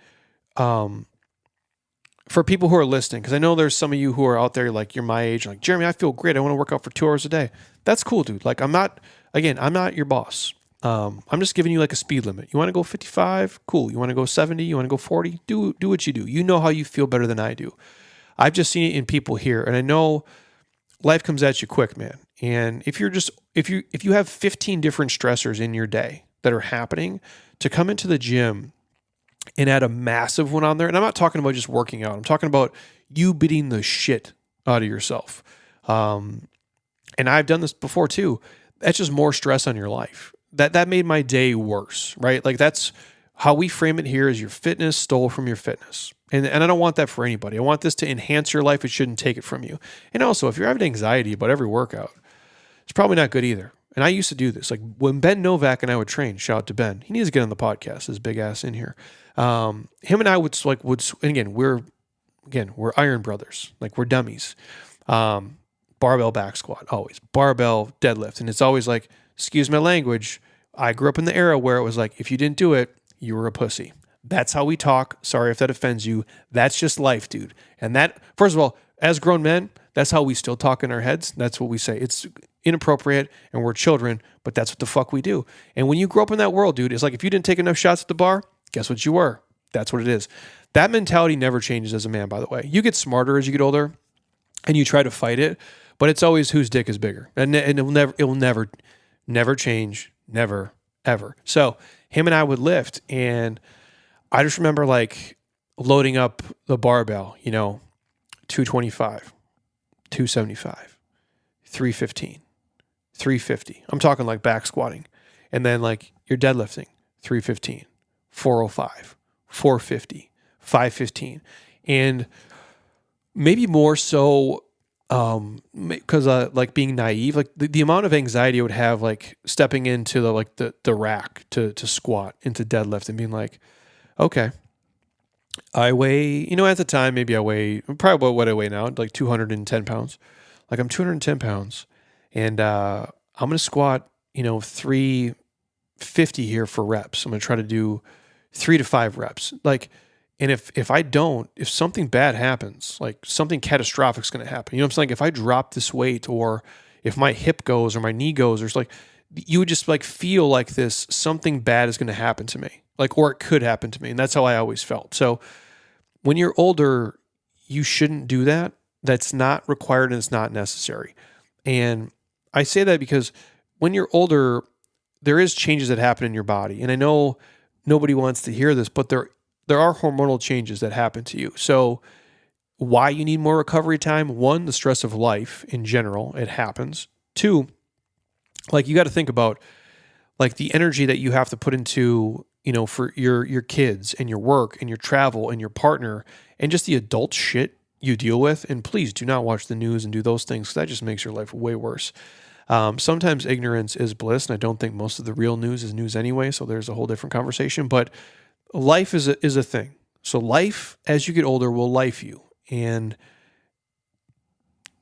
for people who are listening, because I know there's some of you who are out there, like you're my age, like, Jeremy, I feel great. I want to work out for 2 hours a day. That's cool, dude. Like, I'm not your boss. I'm just giving you like a speed limit. You want to go 55? Cool. You want to go 70? You want to go 40? Do what you do. You know how you feel better than I do. I've just seen it in people here, and I know life comes at you quick, man. And if you have 15 different stressors in your day that are happening, to come into the gym and add a massive one on there, and I'm not talking about just working out. I'm talking about you beating the shit out of yourself. And I've done this before too. That's just more stress on your life. That made my day worse, right? Like, that's how we frame it here, is your fitness stole from your fitness. And I don't want that for anybody. I want this to enhance your life. It shouldn't take it from you. And also, if you're having anxiety about every workout, it's probably not good either. And I used to do this. Like, when Ben Novak and I would train, shout out to Ben. He needs to get on the podcast, his big ass in here. Him and I would and again, we're iron brothers. Like, we're dummies. Barbell back squat, always. Barbell deadlift. And it's always like, excuse my language, I grew up in the era where it was like, if you didn't do it, you were a pussy. That's how we talk. Sorry if that offends you. That's just life, dude. And that, first of all, as grown men, that's how we still talk in our heads. That's what we say. It's inappropriate and we're children, but that's what the fuck we do. And when you grow up in that world, dude, it's like, if you didn't take enough shots at the bar, guess what you were? That's what it is. That mentality never changes as a man, by the way. You get smarter as you get older and you try to fight it, but it's always whose dick is bigger. And it will never change. Never, ever. So him and I would lift, and I just remember like loading up the barbell, 225, 275, 315, 350. I'm talking like back squatting. And then like you're deadlifting, 315, 405, 450, 515. And maybe more so because like being naive, like the amount of anxiety I would have, like stepping into the rack to squat, into deadlift, and being like, okay, I weigh, at the time, maybe I weigh probably what I weigh now, like 210 pounds. Like, I'm 210 pounds and I'm going to squat, 350 here for reps. I'm going to try to do 3 to 5 reps. Like, and if something bad happens, like something catastrophic is going to happen. What I'm saying? If I drop this weight, or if my hip goes or my knee goes, or like, you would just like feel like something bad is going to happen to me, like, or it could happen to me. And that's how I always felt. So when you're older, you shouldn't do that. That's not required and it's not necessary. And I say that because when you're older, there is changes that happen in your body. And I know nobody wants to hear this, but there are hormonal changes that happen to you. So why you need more recovery time? 1, the stress of life in general, it happens. 2, like, you got to think about like the energy that you have to put into, for your kids and your work and your travel and your partner and just the adult shit you deal with. And please do not watch the news and do those things, because that just makes your life way worse. Sometimes ignorance is bliss, and I don't think most of the real news is news anyway, so there's a whole different conversation. But life is a thing. So life, as you get older, will life you. And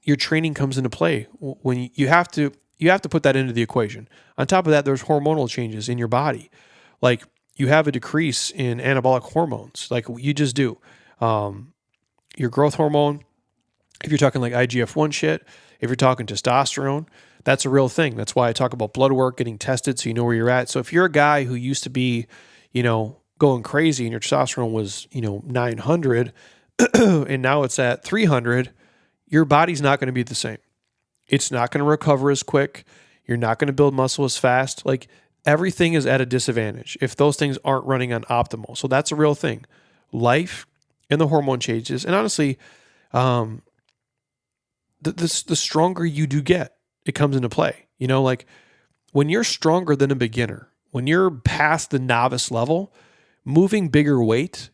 your training comes into play when you have to put that into the equation. On top of that, there's hormonal changes in your body. Like, you have a decrease in anabolic hormones, like you just do. Your growth hormone, if you're talking like IGF-1 shit, if you're talking testosterone, that's a real thing. That's why I talk about blood work, getting tested so you know where you're at. So if you're a guy who used to be, going crazy and your testosterone was, 900 and now it's at 300, your body's not going to be the same. It's not going to recover as quick. You're not going to build muscle as fast. Like, everything is at a disadvantage if those things aren't running on optimal. So that's a real thing. Life and the hormone changes. And honestly, the stronger you do get, it comes into play. Like, when you're stronger than a beginner, when you're past the novice level, moving bigger weight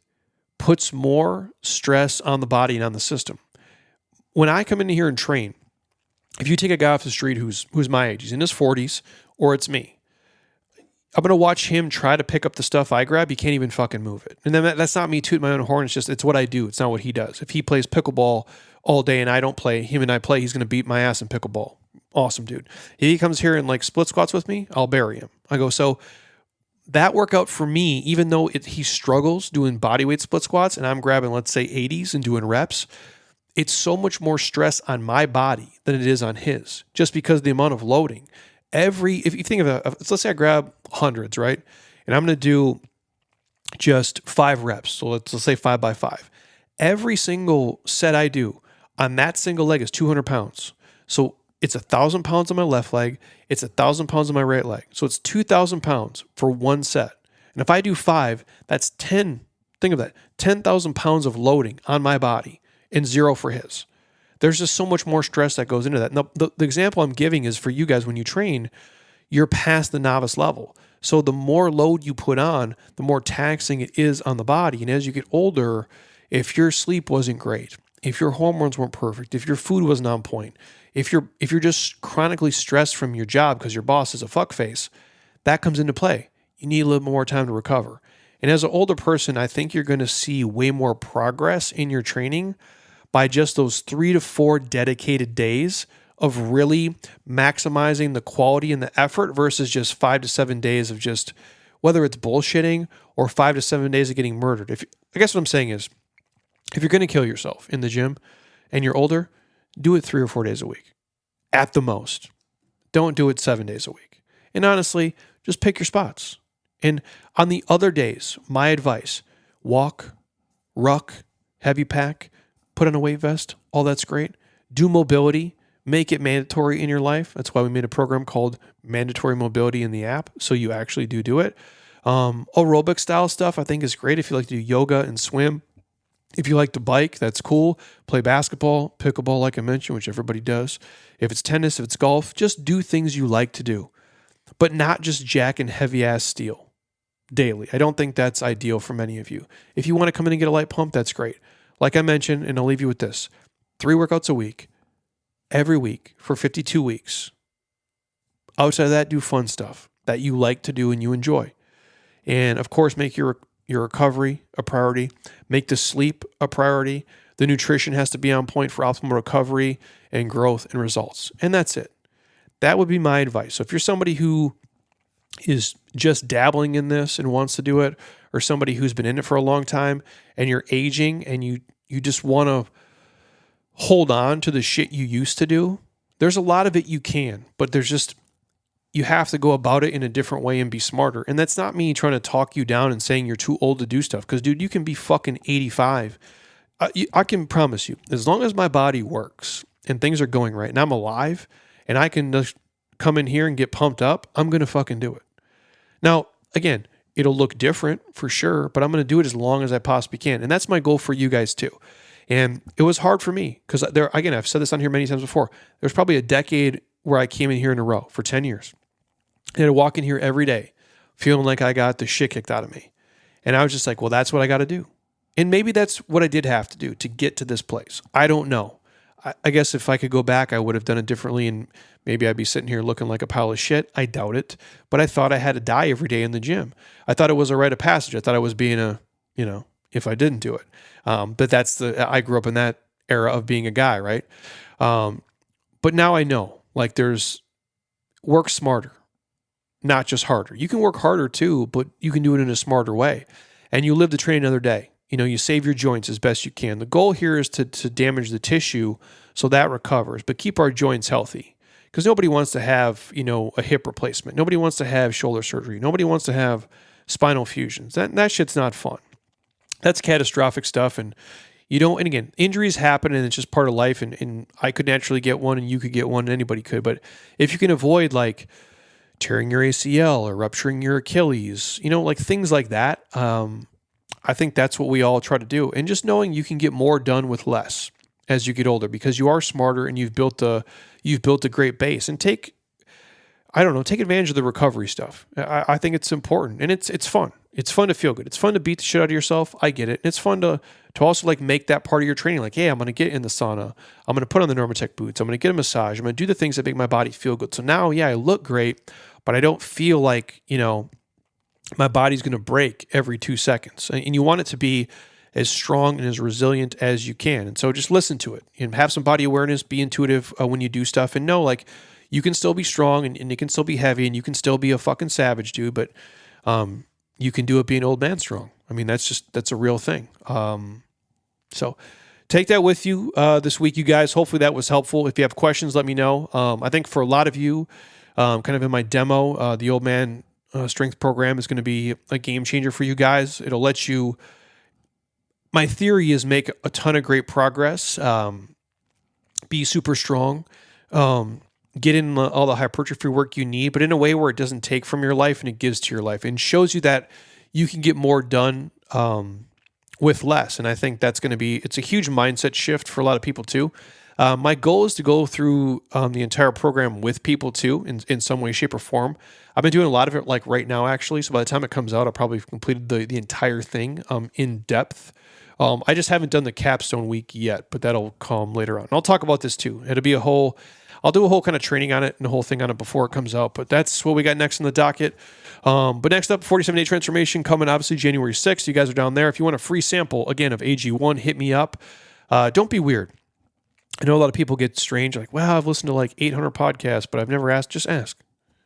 puts more stress on the body and on the system. When I come in here and train, if you take a guy off the street who's my age, he's in his 40s, or it's me, I'm going to watch him try to pick up the stuff I grab. He can't even fucking move it. And then that's not me tooting my own horn. It's what I do. It's not what he does. If he plays pickleball all day and I don't play, him and I play, he's going to beat my ass in pickleball Awesome, dude. If he comes here and like split squats with me, I'll bury him. I go, so that workout for me, even though he struggles doing bodyweight split squats and I'm grabbing, let's say 80s and doing reps, it's so much more stress on my body than it is on his, just because of the amount of loading. If you think of let's say I grab hundreds, right? And I'm going to do just 5 reps. So let's say 5 by 5. Every single set I do on that single leg is 200 pounds. So it's 1,000 pounds on my left leg. It's 1,000 pounds on my right leg. So it's 2,000 pounds for one set. And if I do 5, that's 10. Think of that, 10,000 pounds of loading on my body and 0 for his. There's just so much more stress that goes into that. Now, the example I'm giving is for you guys when you train, you're past the novice level. So the more load you put on, the more taxing it is on the body. And as you get older, if your sleep wasn't great, if your hormones weren't perfect, if your food wasn't on point, if you're just chronically stressed from your job because your boss is a fuckface, that comes into play. You need a little more time to recover. And as an older person, I think you're going to see way more progress in your training by just those 3 to 4 dedicated days of really maximizing the quality and the effort versus just 5 to 7 days of just, whether it's bullshitting or 5 to 7 days of getting murdered. I guess what I'm saying is, if you're going to kill yourself in the gym and you're older, do it 3 or 4 days a week at the most. Don't do it 7 days a week. And honestly, just pick your spots. And on the other days, my advice, walk, ruck, heavy pack, put on a weight vest, all that's great. Do mobility, make it mandatory in your life. That's why we made a program called Mandatory Mobility in the app, so you actually do it. Aerobic style stuff I think is great if you like to do yoga and swim. If you like to bike, that's cool. Play basketball, pickleball, like I mentioned, which everybody does. If it's tennis, if it's golf, just do things you like to do, but not just jacking heavy-ass steel daily. I don't think that's ideal for many of you. If you want to come in and get a light pump, that's great. Like I mentioned, and I'll leave you with this, 3 workouts a week, every week for 52 weeks. Outside of that, do fun stuff that you like to do and you enjoy. And of course, make your recovery a priority. Make the sleep a priority. The nutrition has to be on point for optimal recovery and growth and results. And that's it. That would be my advice. So if you're somebody who is just dabbling in this and wants to do it, or somebody who's been in it for a long time and you're aging and you just want to hold on to the shit you used to do, there's a lot of it you can, but you have to go about it in a different way and be smarter. And that's not me trying to talk you down and saying you're too old to do stuff. Because, dude, you can be fucking 85. I can promise you, as long as my body works and things are going right and I'm alive and I can just come in here and get pumped up, I'm going to fucking do it. Now, again, it'll look different for sure, but I'm going to do it as long as I possibly can. And that's my goal for you guys too. And it was hard for me because again, I've said this on here many times before. There's probably a decade where I came in here in a row for 10 years. I had to walk in here every day feeling like I got the shit kicked out of me. And I was just like, well, that's what I got to do. And maybe that's what I did have to do to get to this place. I don't know. I guess if I could go back, I would have done it differently and maybe I'd be sitting here looking like a pile of shit. I doubt it. But I thought I had to die every day in the gym. I thought it was a rite of passage. I thought I was being if I didn't do it. But I grew up in that era of being a guy, right? But now I know, like, there's work smarter, not just harder. You can work harder too, but you can do it in a smarter way. And you live to train another day. You save your joints as best you can. The goal here is to damage the tissue so that recovers, but keep our joints healthy. Because nobody wants to have, a hip replacement. Nobody wants to have shoulder surgery. Nobody wants to have spinal fusions. That shit's not fun. That's catastrophic stuff. And and again, injuries happen and it's just part of life. And I could naturally get one and you could get one and anybody could. But if you can avoid like tearing your ACL or rupturing your Achilles, like things like that, I think that's what we all try to do. And just knowing you can get more done with less as you get older because you are smarter and you've built a great base. And take advantage of the recovery stuff. I think it's important and it's fun. It's fun to feel good. It's fun to beat the shit out of yourself. I get it. And it's fun to also like make that part of your training. Like, hey, I'm going to get in the sauna. I'm going to put on the Normatec boots. I'm going to get a massage. I'm going to do the things that make my body feel good. So now, yeah, I look great, but I don't feel like, my body's going to break every 2 seconds. And you want it to be as strong and as resilient as you can. And so just listen to it and have some body awareness, be intuitive when you do stuff, and know like you can still be strong and it can still be heavy and you can still be a fucking savage, dude, but you can do it being old man strong. I mean, that's a real thing. So take that with you this week, you guys. Hopefully that was helpful. If you have questions, let me know. I think for a lot of you, kind of in my demo, the old man strength program is going to be a game changer for you guys. It'll let you, my theory is make a ton of great progress, be super strong, get in all the hypertrophy work you need, but in a way where it doesn't take from your life and it gives to your life and shows you that you can get more done with less. And I think that's going to be, it's a huge mindset shift for a lot of people too. My goal is to go through the entire program with people too, in some way, shape, or form. I've been doing a lot of it like right now, actually. So by the time it comes out, I'll probably have completed the entire thing in depth. I just haven't done the capstone week yet, but that'll come later on. And I'll talk about this too. It'll be I'll do a whole kind of training on it and a whole thing on it before it comes out, but that's what we got next on the docket. But next up, 47-day transformation coming obviously January 6th. You guys are down there. If you want a free sample, again, of AG1, hit me up. Don't be weird. I know a lot of people get strange, like, wow, I've listened to like 800 podcasts, but I've never asked. Just ask.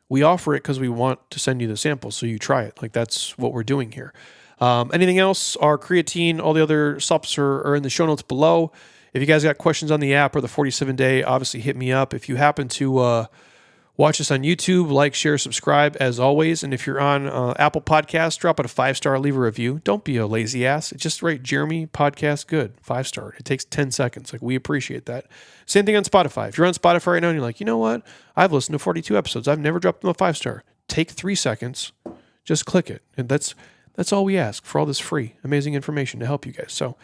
We offer it because we want to send you the sample, so you try it. Like, that's what we're doing here. Anything else, our creatine, all the other subs are in the show notes below. If you guys got questions on the app or the 47-day, obviously hit me up. If you happen to watch us on YouTube, like, share, subscribe, as always. And if you're on Apple Podcasts, drop it a 5-star, leave a review. Don't be a lazy ass. Just write Jeremy Podcast Good, 5-star. It takes 10 seconds. Like, we appreciate that. Same thing on Spotify. If you're on Spotify right now and you're like, you know what? I've listened to 42 episodes. I've never dropped them a 5-star. Take 3 seconds. Just click it. And that's all we ask for all this free, amazing information to help you guys. So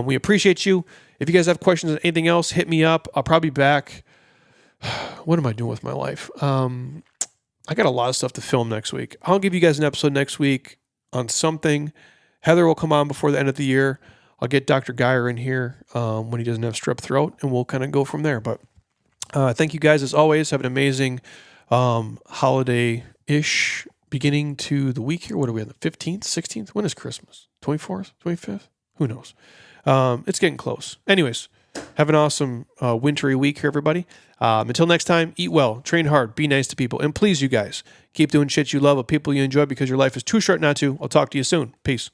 we appreciate you. If you guys have questions on anything else, hit me up. I'll probably be back. What am I doing with my life? I got a lot of stuff to film next week. I'll give you guys an episode next week on something. Heather will come on before the end of the year. I'll get Dr. Geyer in here when he doesn't have strep throat, and we'll kind of go from there. But thank you guys as always. Have an amazing holiday-ish beginning to the week here. What are we on, the 15th, 16th? When is Christmas? 24th, 25th? Who knows? It's getting close. Anyways, have an awesome wintry week here, everybody. Until next time, eat well, train hard, be nice to people, and please, you guys, keep doing shit you love with people you enjoy because your life is too short not to. I'll talk to you soon. Peace.